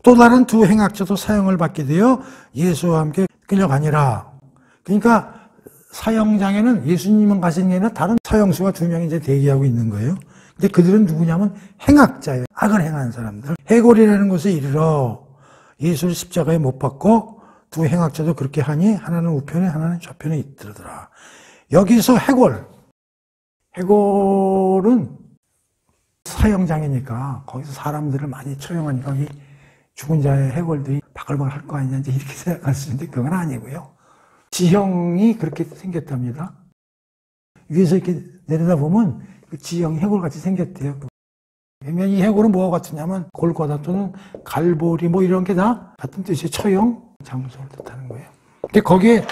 [SPEAKER 1] 또 다른 두 행악자도 사형을 받게 되어 예수와 함께 끌려가니라. 그러니까 사형장에는 예수님만 가신 게 아니라 다른 사형수가 두 명이 이제 대기하고 있는 거예요. 근데 그들은 누구냐면 행악자예요. 악을 행하는 사람들. 해골이라는 곳에 이르러 예수를 십자가에 못 박고 두 행악자도 그렇게 하니 하나는 우편에 하나는 좌편에 있더라. 여기서 해골은 사형장이니까 거기서 사람들을 많이 처형하니까 거기 죽은 자의 해골들이 바글바글 할 거 아니냐 이제 이렇게 생각할 수 있는데 그건 아니고요. 지형이 그렇게 생겼답니다. 위에서 이렇게 내려다보면 그 지형이 해골같이 생겼대요. 그러면 이 해골은 뭐가 같으냐면 골고다 또는 갈보리 뭐 이런 게 다 같은 뜻의 처형 장소를 뜻하는 거예요. 근데 거기에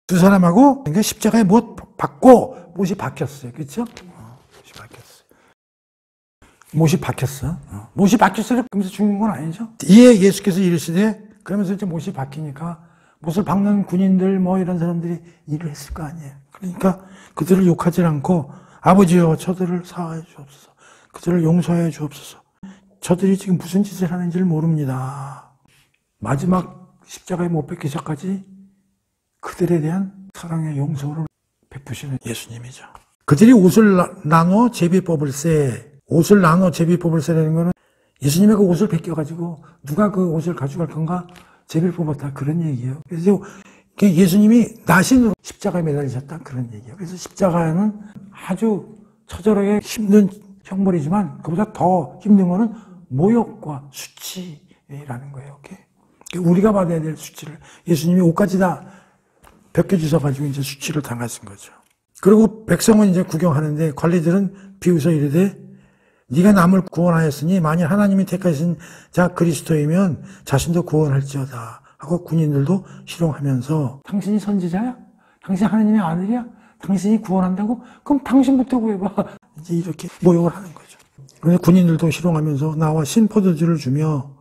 [SPEAKER 1] 두 사람하고 그러니까 십자가에 못 박고 못이 박혔어요. 그렇죠? 못이 박혔어요. 못이 박혔어. 못이 박혔어요. 그러면서 죽는 건 아니죠. 이에 예수께서 이르시되 그러면서 이제 못이 박히니까 못을 박는 군인들 뭐 이런 사람들이 일을 했을 거 아니에요. 그러니까 그들을 욕하지 않고 아버지여 저들을 사하여 주옵소서. 그들을 용서하여 주옵소서. 저들이 지금 무슨 짓을 하는지를 모릅니다. 마지막 십자가에 못 박히기까지 그들에 대한 사랑의 용서를 베푸시는 예수님이죠. 그들이 옷을 나눠 제비뽑을세. 옷을 나눠 제비뽑을세라는 거는 예수님의 그 옷을 베껴가지고 누가 그 옷을 가져갈 건가 제비를 뽑았다 그런 얘기예요. 그래서 예수님이 나신으로 십자가에 매달리셨다 그런 얘기예요. 그래서 십자가는 아주 처절하게 힘든 형벌이지만 그보다 더 힘든 거는 모욕과 수치라는 거예요. 우리가 받아야 될 수치를 예수님이 옷까지 다 벗겨주셔가지고 이제 수치를 당하신 거죠. 그리고 백성은 이제 구경하는데 관리들은 비웃어 이르되 네가 남을 구원하였으니 만일 하나님이 택하신 자 그리스도이면 자신도 구원할지어다 하고 군인들도 희롱하면서 당신이 선지자야? 당신 하나님의 아들이야? 당신이 구원한다고? 그럼 당신부터 구해봐. 이제 이렇게 모욕을 하는 거죠. 그런데 군인들도 희롱하면서 나와 신포도주를 주며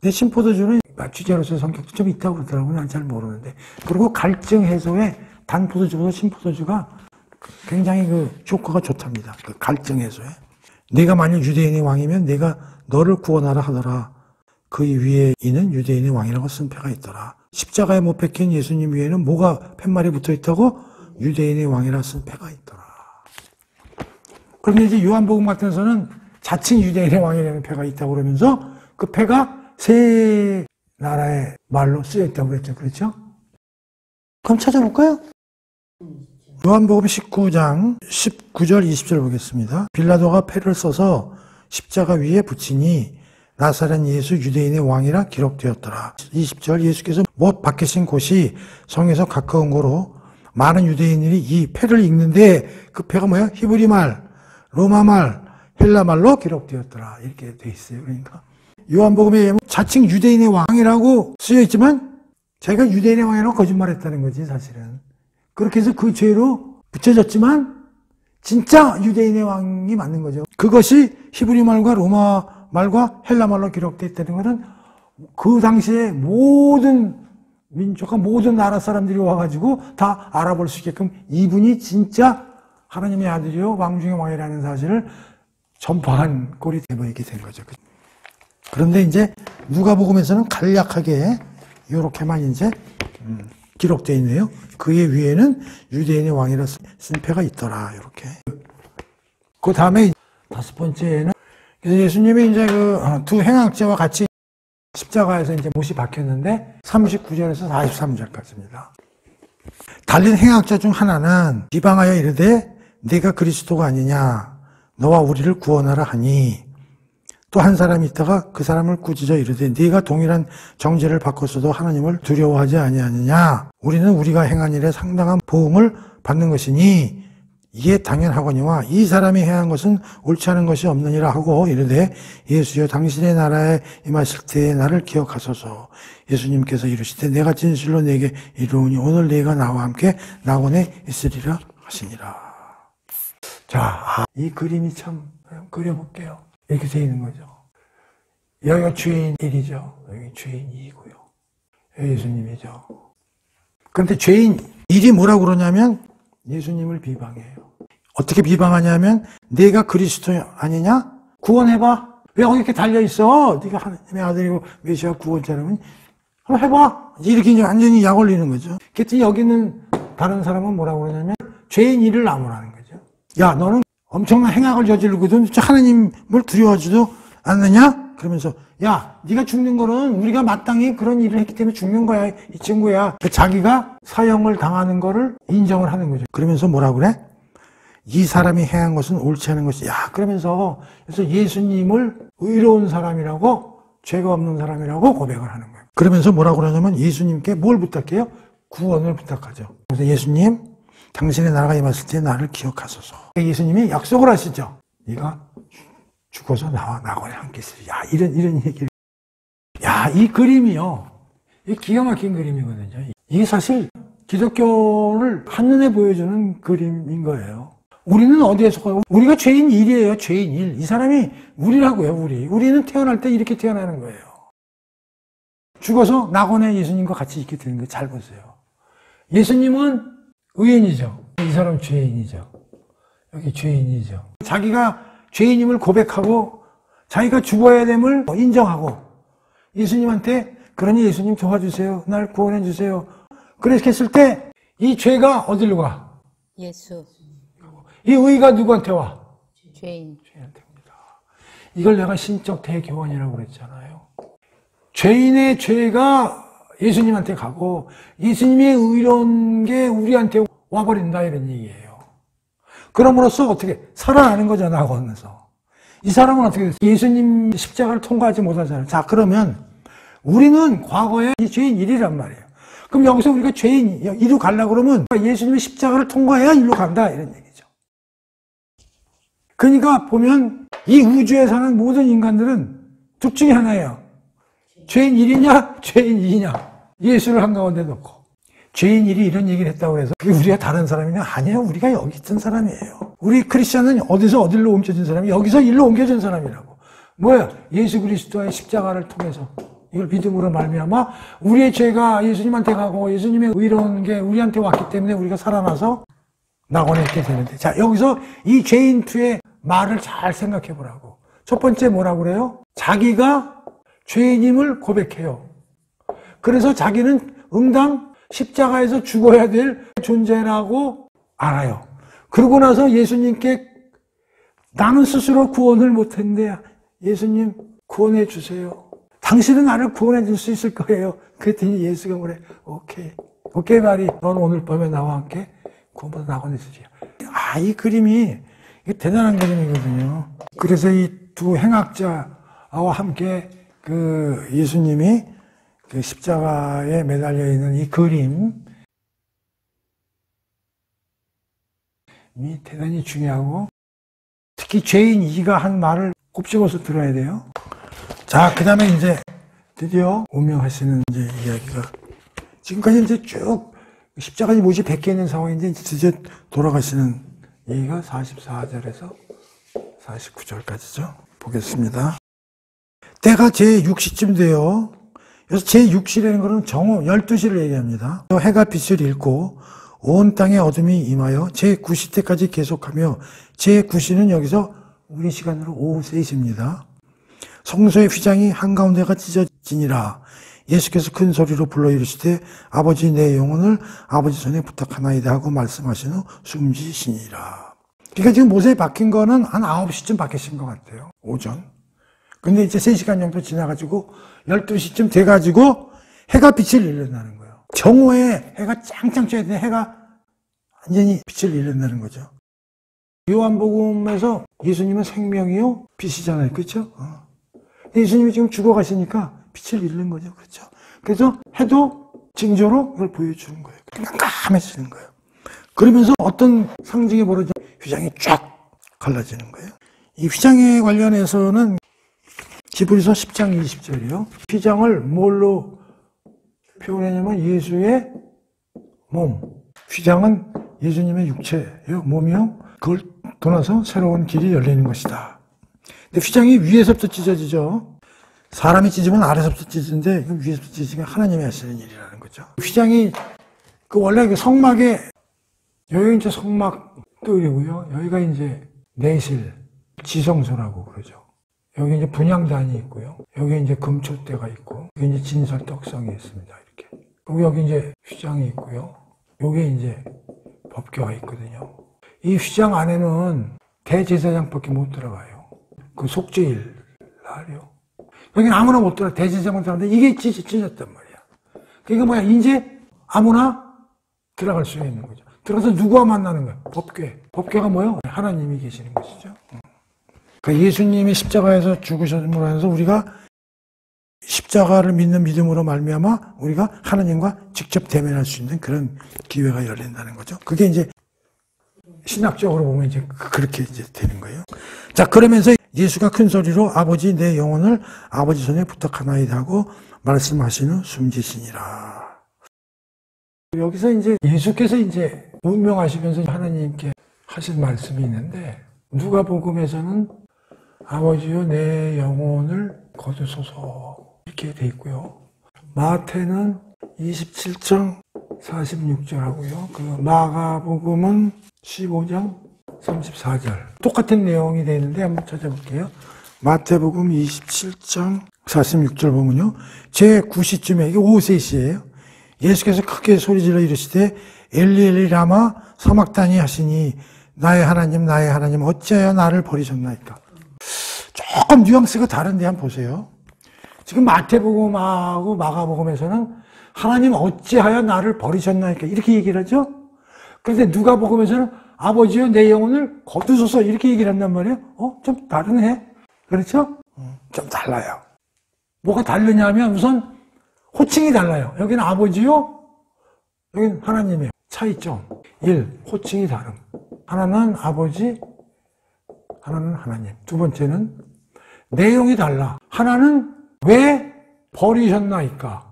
[SPEAKER 1] 내 신포도주는 주제로서의 성격도 좀 있다고 그러더라고요. 난 잘 모르는데. 그리고 갈증 해소에 단 포도주보다 신포도주가 굉장히 그 효과가 좋답니다. 그 갈증 해소에. 내가 만일 유대인의 왕이면 내가 너를 구원하라 하더라. 그 위에 있는 유대인의 왕이라고 쓴 패가 있더라. 십자가에 못 박힌 예수님 위에는 뭐가 팻말이 붙어 있다고? 유대인의 왕이라 쓴 패가 있더라. 그런데 이제 요한복음 같은 데서는 자칭 유대인의 왕이라는 패가 있다고 그러면서 그 패가 세 나라의 말로 쓰여 있다고 그랬죠. 그렇죠? 그럼 찾아볼까요? 요한복음 19장 19절 20절 보겠습니다. 빌라도가 패를 써서 십자가 위에 붙이니 나사렛 예수 유대인의 왕이라 기록되었더라. 20절 예수께서 못 박히신 곳이 성에서 가까운 거로 많은 유대인들이 이 패를 읽는데 그 패가 뭐야? 히브리 말, 로마 말, 헬라 말로 기록되었더라. 이렇게 돼 있어요. 그러니까 요한복음에 자칭 유대인의 왕이라고 쓰여 있지만 자기가 유대인의 왕이라고 거짓말했다는 거지 사실은. 그렇게 해서 그 죄로 붙여졌지만 진짜 유대인의 왕이 맞는 거죠. 그것이 히브리 말과 로마 말과 헬라 말로 기록되어 있다는 것은 그 당시에 모든 민족과 모든 나라 사람들이 와가지고 다 알아볼 수 있게끔 이분이 진짜 하나님의 아들이요 왕 중의 왕이라는 사실을 전파한 꼴이 되어버리게 된 거죠. 그런데 이제 누가복음에서는 간략하게 이렇게만 이제 기록되어 있네요. 그의 위에는 유대인의 왕이라 쓴 패가 있더라. 이렇게. 그 다음에 다섯 번째는 그래서 예수님이 이제 그 두 행악자와 같이 십자가에서 이제 못이 박혔는데 39절에서 43절까지입니다. 달린 행악자 중 하나는 비방하여 이르되 네가 그리스도가 아니냐 너와 우리를 구원하라 하니 또 한 사람이 있다가 그 사람을 꾸짖어 이르되 네가 동일한 정죄를 받고서도 하나님을 두려워하지 아니하느냐 우리는 우리가 행한 일에 상당한 보응을 받는 것이니 이게 당연하거니와 이 사람이 행한 것은 옳지 않은 것이 없느니라 하고 이르되 예수여 당신의 나라에 임하실 때에 나를 기억하소서. 예수님께서 이르시되 내가 진실로 내게 이르오니 오늘 네가 나와 함께 낙원에 있으리라 하시니라. 자, 이 그림이 참 그려볼게요. 이렇게 되어 있는 거죠. 여기가 죄인 1이죠. 여기 죄인 2이고요. 여기 예수님이죠. 그런데 죄인 1이 뭐라고 그러냐면 예수님을 비방해요. 어떻게 비방하냐면 네가 그리스도 아니냐? 구원해봐. 왜 거기 이렇게 달려있어? 네가 하나님의 아들이고 메시아 구원자라면 한번 해봐. 이렇게 이제 완전히 약 올리는 거죠. 그랬더니 여기는 다른 사람은 뭐라고 그러냐면 죄인 1을 나무라는 거죠. 야 너는 엄청난 행악을 저지르거든 하나님을 두려워하지도 않느냐? 그러면서 야, 네가 죽는 거는 우리가 마땅히 그런 일을 했기 때문에 죽는 거야, 이 친구야. 자기가 사형을 당하는 거를 인정을 하는 거죠. 그러면서 뭐라 그래? 이 사람이 행한 것은 옳지 않은 것이야. 그러면서 그래서 예수님을 의로운 사람이라고, 죄가 없는 사람이라고 고백을 하는 거예요. 그러면서 뭐라고 그러냐면 예수님께 뭘 부탁해요? 구원을 부탁하죠. 그래서 예수님, 당신의 나라가 임했을 때 나를 기억하소서. 예수님이 약속을 하시죠. 네가 죽어서 나와 낙원에 함께 있으리. 야, 이런 얘기를. 야, 이 그림이요. 이 기가 막힌 그림이거든요. 이게 사실 기독교를 한눈에 보여주는 그림인 거예요. 우리는 어디에 속아요? 우리가 죄인 1이에요. 죄인 1. 이 사람이 우리라고요. 우리는 태어날 때 이렇게 태어나는 거예요. 죽어서 낙원에 예수님과 같이 있게 되는 거예요. 잘 보세요. 예수님은 의인이죠. 이 사람은 죄인이죠. 여기 죄인이죠. 자기가 죄인임을 고백하고 자기가 죽어야 됨을 인정하고 예수님한테 그러니 예수님 도와주세요. 날 구원해 주세요. 그렇게 했을 때 이 죄가 어디로 가?
[SPEAKER 2] 예수.
[SPEAKER 1] 이 의가 누구한테 와?
[SPEAKER 2] 죄인.
[SPEAKER 1] 죄인한테 옵니다. 이걸 내가 신적 대교환이라고 그랬잖아요. 죄인의 죄가 예수님한테 가고 예수님의 의로운 게 우리한테 와버린다 이런 얘기예요. 그럼으로써 어떻게 살아나는 거죠, 낙원에서. 이 사람은 어떻게 됐어요? 예수님 십자가를 통과하지 못하잖아요. 자, 그러면 우리는 과거에 이 죄인 1이란 말이에요. 그럼 여기서 우리가 죄인 2로 가려고 그러면 예수님의 십자가를 통과해야 1로 간다 이런 얘기죠. 그러니까 보면 이 우주에 사는 모든 인간들은 둘 중에 하나예요. 죄인 1이냐 죄인 2냐. 예수를 한가운데 놓고 죄인 1이 이런 얘기를 했다고 해서 그게 우리가 다른 사람이냐? 아니에요. 우리가 여기 있던 사람이에요. 우리 크리스천은 어디서 어디로 옮겨진 사람이 여기서 일로 옮겨진 사람이라고. 뭐야? 예수 그리스도의 십자가를 통해서 이걸 믿음으로 말미암아 우리의 죄가 예수님한테 가고 예수님의 의로운 게 우리한테 왔기 때문에 우리가 살아나서 낙원에 있게 되는데, 자, 여기서 이 죄인 2의 말을 잘 생각해 보라고. 첫 번째 뭐라고 그래요? 자기가 죄인임을 고백해요. 그래서 자기는 응당 십자가에서 죽어야 될 존재라고 알아요. 그러고 나서 예수님께 나는 스스로 구원을 못했는데 예수님 구원해 주세요. 당신은 나를 구원해 줄 수 있을 거예요. 그랬더니 예수가 뭐래? 오케이 말이 넌 오늘 밤에 나와 함께 구원받아 낙원에 있으리야. 아, 이 그림이 이게 대단한 그림이거든요. 그래서 이 두 행악자와 함께 그 예수님이 그 십자가에 매달려 있는 이 그림이 대단히 중요하고 특히 죄인 2가 한 말을 곱씹어서 들어야 돼요. 자, 그 다음에 이제 드디어 운명하시는 이제 이야기가 지금까지 이제 쭉 십자가에 못이 베껴 있는 상황인데 이제 드디어 돌아가시는 얘기가 44절에서 49절까지죠. 보겠습니다. 때가 제6시쯤 돼요. 그래서 제6시라는 것은 정오 12시를 얘기합니다. 해가 빛을 잃고 온 땅에 어둠이 임하여 제9시 때까지 계속하며 제9시는 여기서 우리 시간으로 오후 3시입니다. 성소의 휘장이 한가운데가 찢어지니라. 예수께서 큰 소리로 불러 이르시되 아버지 내 영혼을 아버지 손에 부탁하나이다 하고 말씀하신 후 숨지시니라. 그러니까 지금 못에 박힌 거는 한 9시쯤 박히신 것 같아요. 오전. 근데 이제 3시간 정도 지나가지고 12시쯤 돼가지고 해가 빛을 잃는다는 거예요. 정오에 해가 짱짱 쪄야 되는데 해가 완전히 빛을 잃는다는 거죠. 요한복음에서 예수님은 생명이요 빛이잖아요. 그렇죠? 예수님이 지금 죽어가시니까 빛을 잃는 거죠. 그렇죠? 그래서 해도 징조로 그걸 보여주는 거예요. 깜깜해지는 거예요. 그러면서 어떤 상징이 벌어져 휘장이 쫙 갈라지는 거예요. 이 휘장에 관련해서는 히브리서 10장 20절이요. 휘장을 뭘로 표현하냐면 예수의 몸. 휘장은 예수님의 육체요, 몸이요. 그걸 떠나서 새로운 길이 열리는 것이다. 근데 휘장이 위에서부터 찢어지죠. 사람이 찢으면 아래서부터 찢는데 위에서부터 찢으면 하나님이 하시는 일이라는 거죠. 휘장이 그 원래 그 성막에 여기 이제 성막들이고요. 여기가 이제 내실, 지성소라고 그러죠. 여기 이제 분향단이 있고요. 여기 이제 금초대가 있고, 여기 이제 진설떡성이 있습니다. 이렇게. 그리고 여기 이제 휘장이 있고요. 여기 이제 법궤가 있거든요. 이 휘장 안에는 대제사장밖에 못 들어가요. 그 속죄일 날이요. 여기는 아무나 못 들어. 대제사장만 들어가는데 이게 찢어졌단 말이야. 그러니까 뭐야, 이제 아무나 들어갈 수 있는 거죠. 들어가서 누구와 만나는 거야? 법궤. 법궤가 뭐예요? 하나님이 계시는 것이죠. 그러니까 예수님이 십자가에서 죽으심으로 해서 우리가 십자가를 믿는 믿음으로 말미암아 우리가 하나님과 직접 대면할 수 있는 그런 기회가 열린다는 거죠. 그게 이제 신학적으로 보면 이제 그렇게 이제 되는 거예요. 자, 그러면서 예수가 큰 소리로 아버지 내 영혼을 아버지 손에 부탁하나이다 하고 말씀하시는 숨지시니라. 여기서 이제 예수께서 이제 운명하시면서 하나님께 하신 말씀이 있는데 누가복음에서는 아버지여 내 영혼을 거두소서 이렇게 돼 있고요. 마태는 27장 46절하고요. 그 마가복음은 15장 34절. 똑같은 내용이 되어 있는데 한번 찾아볼게요. 마태복음 27장 46절 보면요. 제9시쯤에, 이게 오후 3시예요. 예수께서 크게 소리질러 이르시되 엘리 엘리 라마 사막다니 하시니 나의 하나님 어찌하여 나를 버리셨나이까. 조금 뉘앙스가 다른데 한번 보세요. 지금 마태복음하고 마가복음에서는 하나님 어찌하여 나를 버리셨나이까 이렇게 얘기를 하죠. 그런데 누가복음에서는 아버지여 내 영혼을 거두소서 이렇게 얘기를 한단 말이에요. 좀 다르네. 그렇죠? 좀 달라요. 뭐가 다르냐면 우선 호칭이 달라요. 여기는 아버지요, 여기는 하나님이에요. 차이점 1. 호칭이 다름. 하나는 아버지, 하나는 하나님. 두 번째는 내용이 달라. 하나는 왜 버리셨나이까.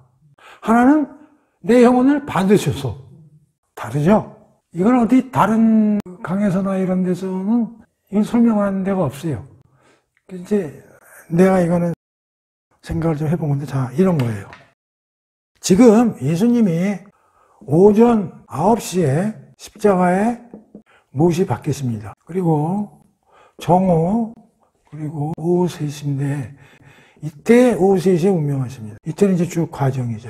[SPEAKER 1] 하나는 내 영혼을 받으셔서. 다르죠? 이걸 어디 다른 강에서나 이런 데서는 이걸 설명하는 데가 없어요. 이제 내가 이거는 생각을 좀 해본 건데, 자, 이런 거예요. 지금 예수님이 오전 9시에 십자가에 못이 박혔습니다. 그리고 정오, 그리고 오후 3시인데, 이때 오후 3시에 운명하십니다. 이때는 이제 쭉 과정이죠.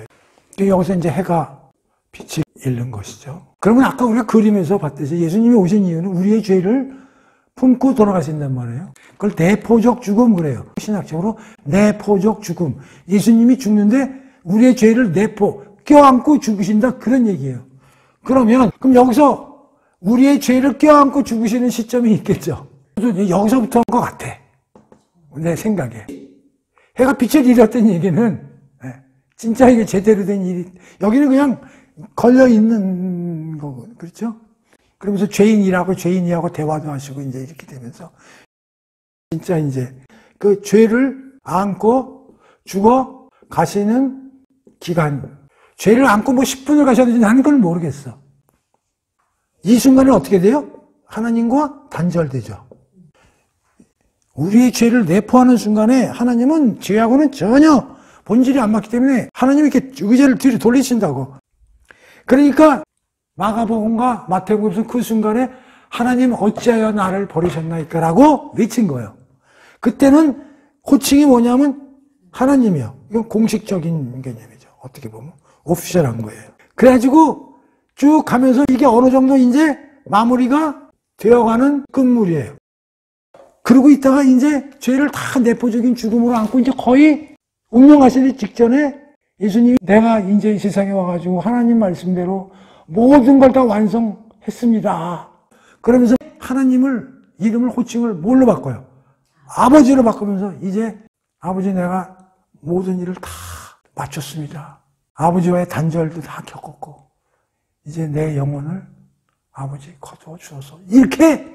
[SPEAKER 1] 여기서 이제 해가 빛이 잃는 것이죠. 그러면 아까 우리가 그림에서 봤듯이 예수님이 오신 이유는 우리의 죄를 품고 돌아가신단 말이에요. 그걸 내포적 죽음 그래요. 신학적으로 내포적 죽음. 예수님이 죽는데 우리의 죄를 껴안고 죽으신다 그런 얘기예요. 그럼 여기서 우리의 죄를 껴안고 죽으시는 시점이 있겠죠. 여기서부터인 것 같아. 내 생각에. 해가 빛을 잃었던 얘기는 진짜 이게 제대로 된 일이, 여기는 그냥 걸려있는 거고, 그렇죠? 그러면서 죄인이하고 대화도 하시고 이제 이렇게 되면서 진짜 이제 그 죄를 안고 죽어 가시는 기간, 죄를 안고 뭐 10분을 가셨는지 나는 그걸 모르겠어. 이 순간에 어떻게 돼요? 하나님과 단절되죠. 우리의 죄를 내포하는 순간에 하나님은 죄하고는 전혀 본질이 안 맞기 때문에 하나님이 이렇게 의자를 뒤로 돌리신다고. 그러니까 마가복음과 마태복음에서 그 순간에 하나님 어찌하여 나를 버리셨나이까 라고 외친 거예요. 그때는 호칭이 뭐냐면 하나님이요. 이건 공식적인 개념이죠. 어떻게 보면 오피셜한 거예요. 그래가지고 쭉 가면서 이게 어느 정도 이제 마무리가 되어가는 끝물이에요. 그러고 있다가 이제 죄를 다 내포적인 죽음으로 안고 이제 거의 운명하시기 직전에 예수님이 내가 이제 이 세상에 와가지고 하나님 말씀대로 모든 걸 다 완성했습니다. 그러면서 하나님을 이름을 호칭을 뭘로 바꿔요? 아버지로 바꾸면서 이제 아버지 내가 모든 일을 다 마쳤습니다. 아버지와의 단절도 다 겪었고 이제 내 영혼을 아버지 거두어 주소서 이렇게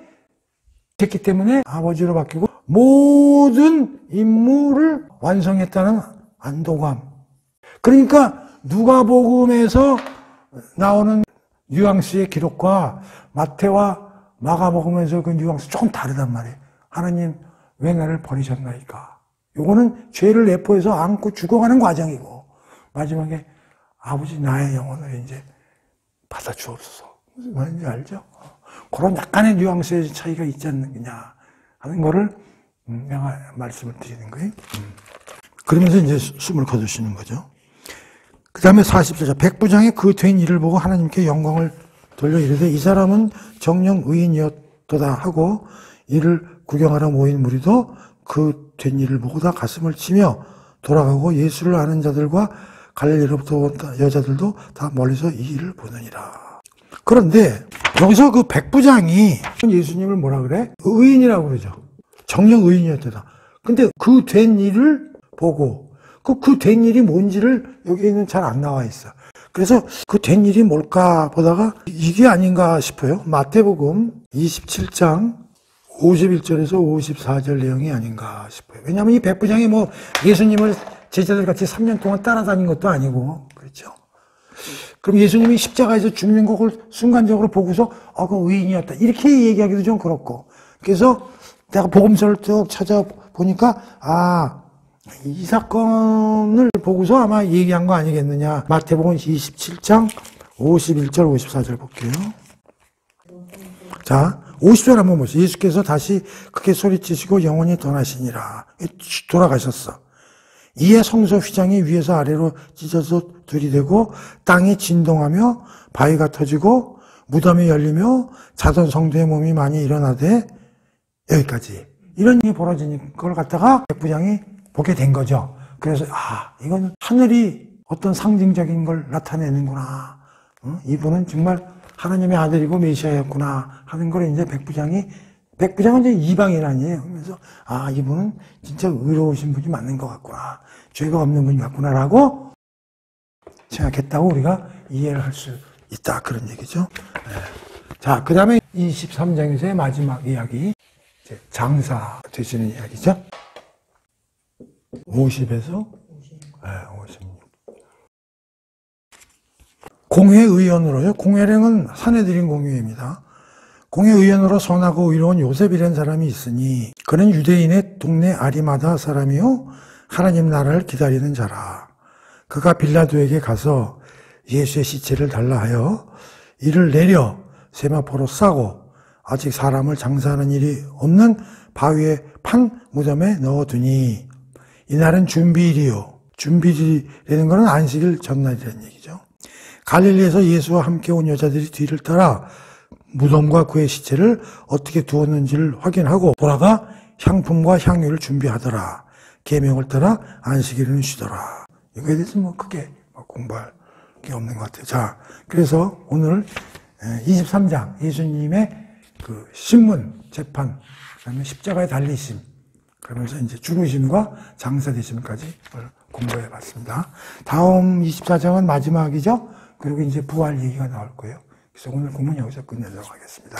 [SPEAKER 1] 했기 때문에 아버지로 바뀌고 모든 임무를 완성했다는 안도감. 그러니까 누가복음에서 나오는 뉘앙스의 기록과 마태와 마가복음에서 그 뉘앙스 조금 다르단 말이에요. 하나님 왜 나를 버리셨나이까. 요거는 죄를 내포해서 안고 죽어가는 과정이고 마지막에 아버지 나의 영혼을 이제 받아 주옵소서. 무슨 말인지 알죠? 그런 약간의 뉘앙스의 차이가 있지 않느냐 하는 거를 내가 말씀을 드리는 거예요. 그러면서 이제 숨을 거두시는 거죠. 그 다음에 40절. 백부장이 그 된 일을 보고 하나님께 영광을 돌려 이르되 이 사람은 정령 의인이었도다 하고 이를 구경하러 모인 무리도 그 된 일을 보고 다 가슴을 치며 돌아가고 예수를 아는 자들과 갈릴리로부터 온 여자들도 다 멀리서 이 일을 보느니라. 그런데 여기서 그 백부장이 예수님을 뭐라 그래? 의인이라고 그러죠. 정녕 의인이었다. 근데 그 된 일을 보고 그 된 일이 뭔지를 여기에는 잘 안 나와 있어. 그래서 그 된 일이 뭘까 보다가 이게 아닌가 싶어요. 마태복음 27장 51절에서 54절 내용이 아닌가 싶어요. 왜냐하면 이 백부장이 뭐 예수님을 제자들 같이 3년 동안 따라다닌 것도 아니고, 그렇죠. 그럼 예수님이 십자가에서 죽는 것을 순간적으로 보고서, 그 의인이었다. 이렇게 얘기하기도 좀 그렇고. 그래서 내가 복음서를 쭉 찾아보니까, 이 사건을 보고서 아마 얘기한 거 아니겠느냐. 마태복음 27장 51절, 54절 볼게요. 자, 50절 한번 보세요. 예수께서 다시 크게 소리치시고 영원히 떠나시니라. 돌아가셨어. 이에 성소 휘장이 위에서 아래로 찢어서 들이대고 땅이 진동하며 바위가 터지고 무덤이 열리며 자던 성도의 몸이 많이 일어나되, 여기까지. 이런 일이 벌어지는 걸 갖다가 백부장이 보게 된 거죠. 그래서 이건 하늘이 어떤 상징적인 걸 나타내는구나. 이분은 정말 하나님의 아들이고 메시아였구나 하는 걸 이제 백부장은 이제 이방인 아니에요. 그래서 이분은 진짜 의로우신 분이 맞는 것 같구나. 죄가 없는 분이 맞구나라고 생각했다고 우리가 이해를 할 수 있다. 그런 얘기죠. 자, 그 다음에 23장에서의 마지막 이야기. 이제 장사 되시는 이야기죠. 50에서 56. 공회의원으로요. 공회령은 사내들인 공회입니다. 공회의원으로 선하고 의로운 요셉이라는 사람이 있으니 그는 유대인의 동네 아리마다 사람이요 하나님 나라를 기다리는 자라. 그가 빌라도에게 가서 예수의 시체를 달라 하여 이를 내려 세마포로 싸고 아직 사람을 장사하는 일이 없는 바위에 판 무덤에 넣어두니 이날은 준비일이요. 준비일이라는 것은 안식일 전날이라는 얘기죠. 갈릴리에서 예수와 함께 온 여자들이 뒤를 따라 무덤과 그의 시체를 어떻게 두었는지를 확인하고 돌아가 향품과 향유를 준비하더라. 계명을 따라 안식일은 쉬더라. 이거에 대해서 뭐 크게 공부할 게 없는 것 같아요. 자, 그래서 오늘 23장 예수님의 그 신문, 재판, 그다음에 십자가에 달리심, 그러면서 이제 죽으심과 장사되심까지 공부해 봤습니다. 다음 24장은 마지막이죠. 그리고 이제 부활 얘기가 나올 거예요. 그래서 오늘 공부는 여기서 끝내도록 하겠습니다.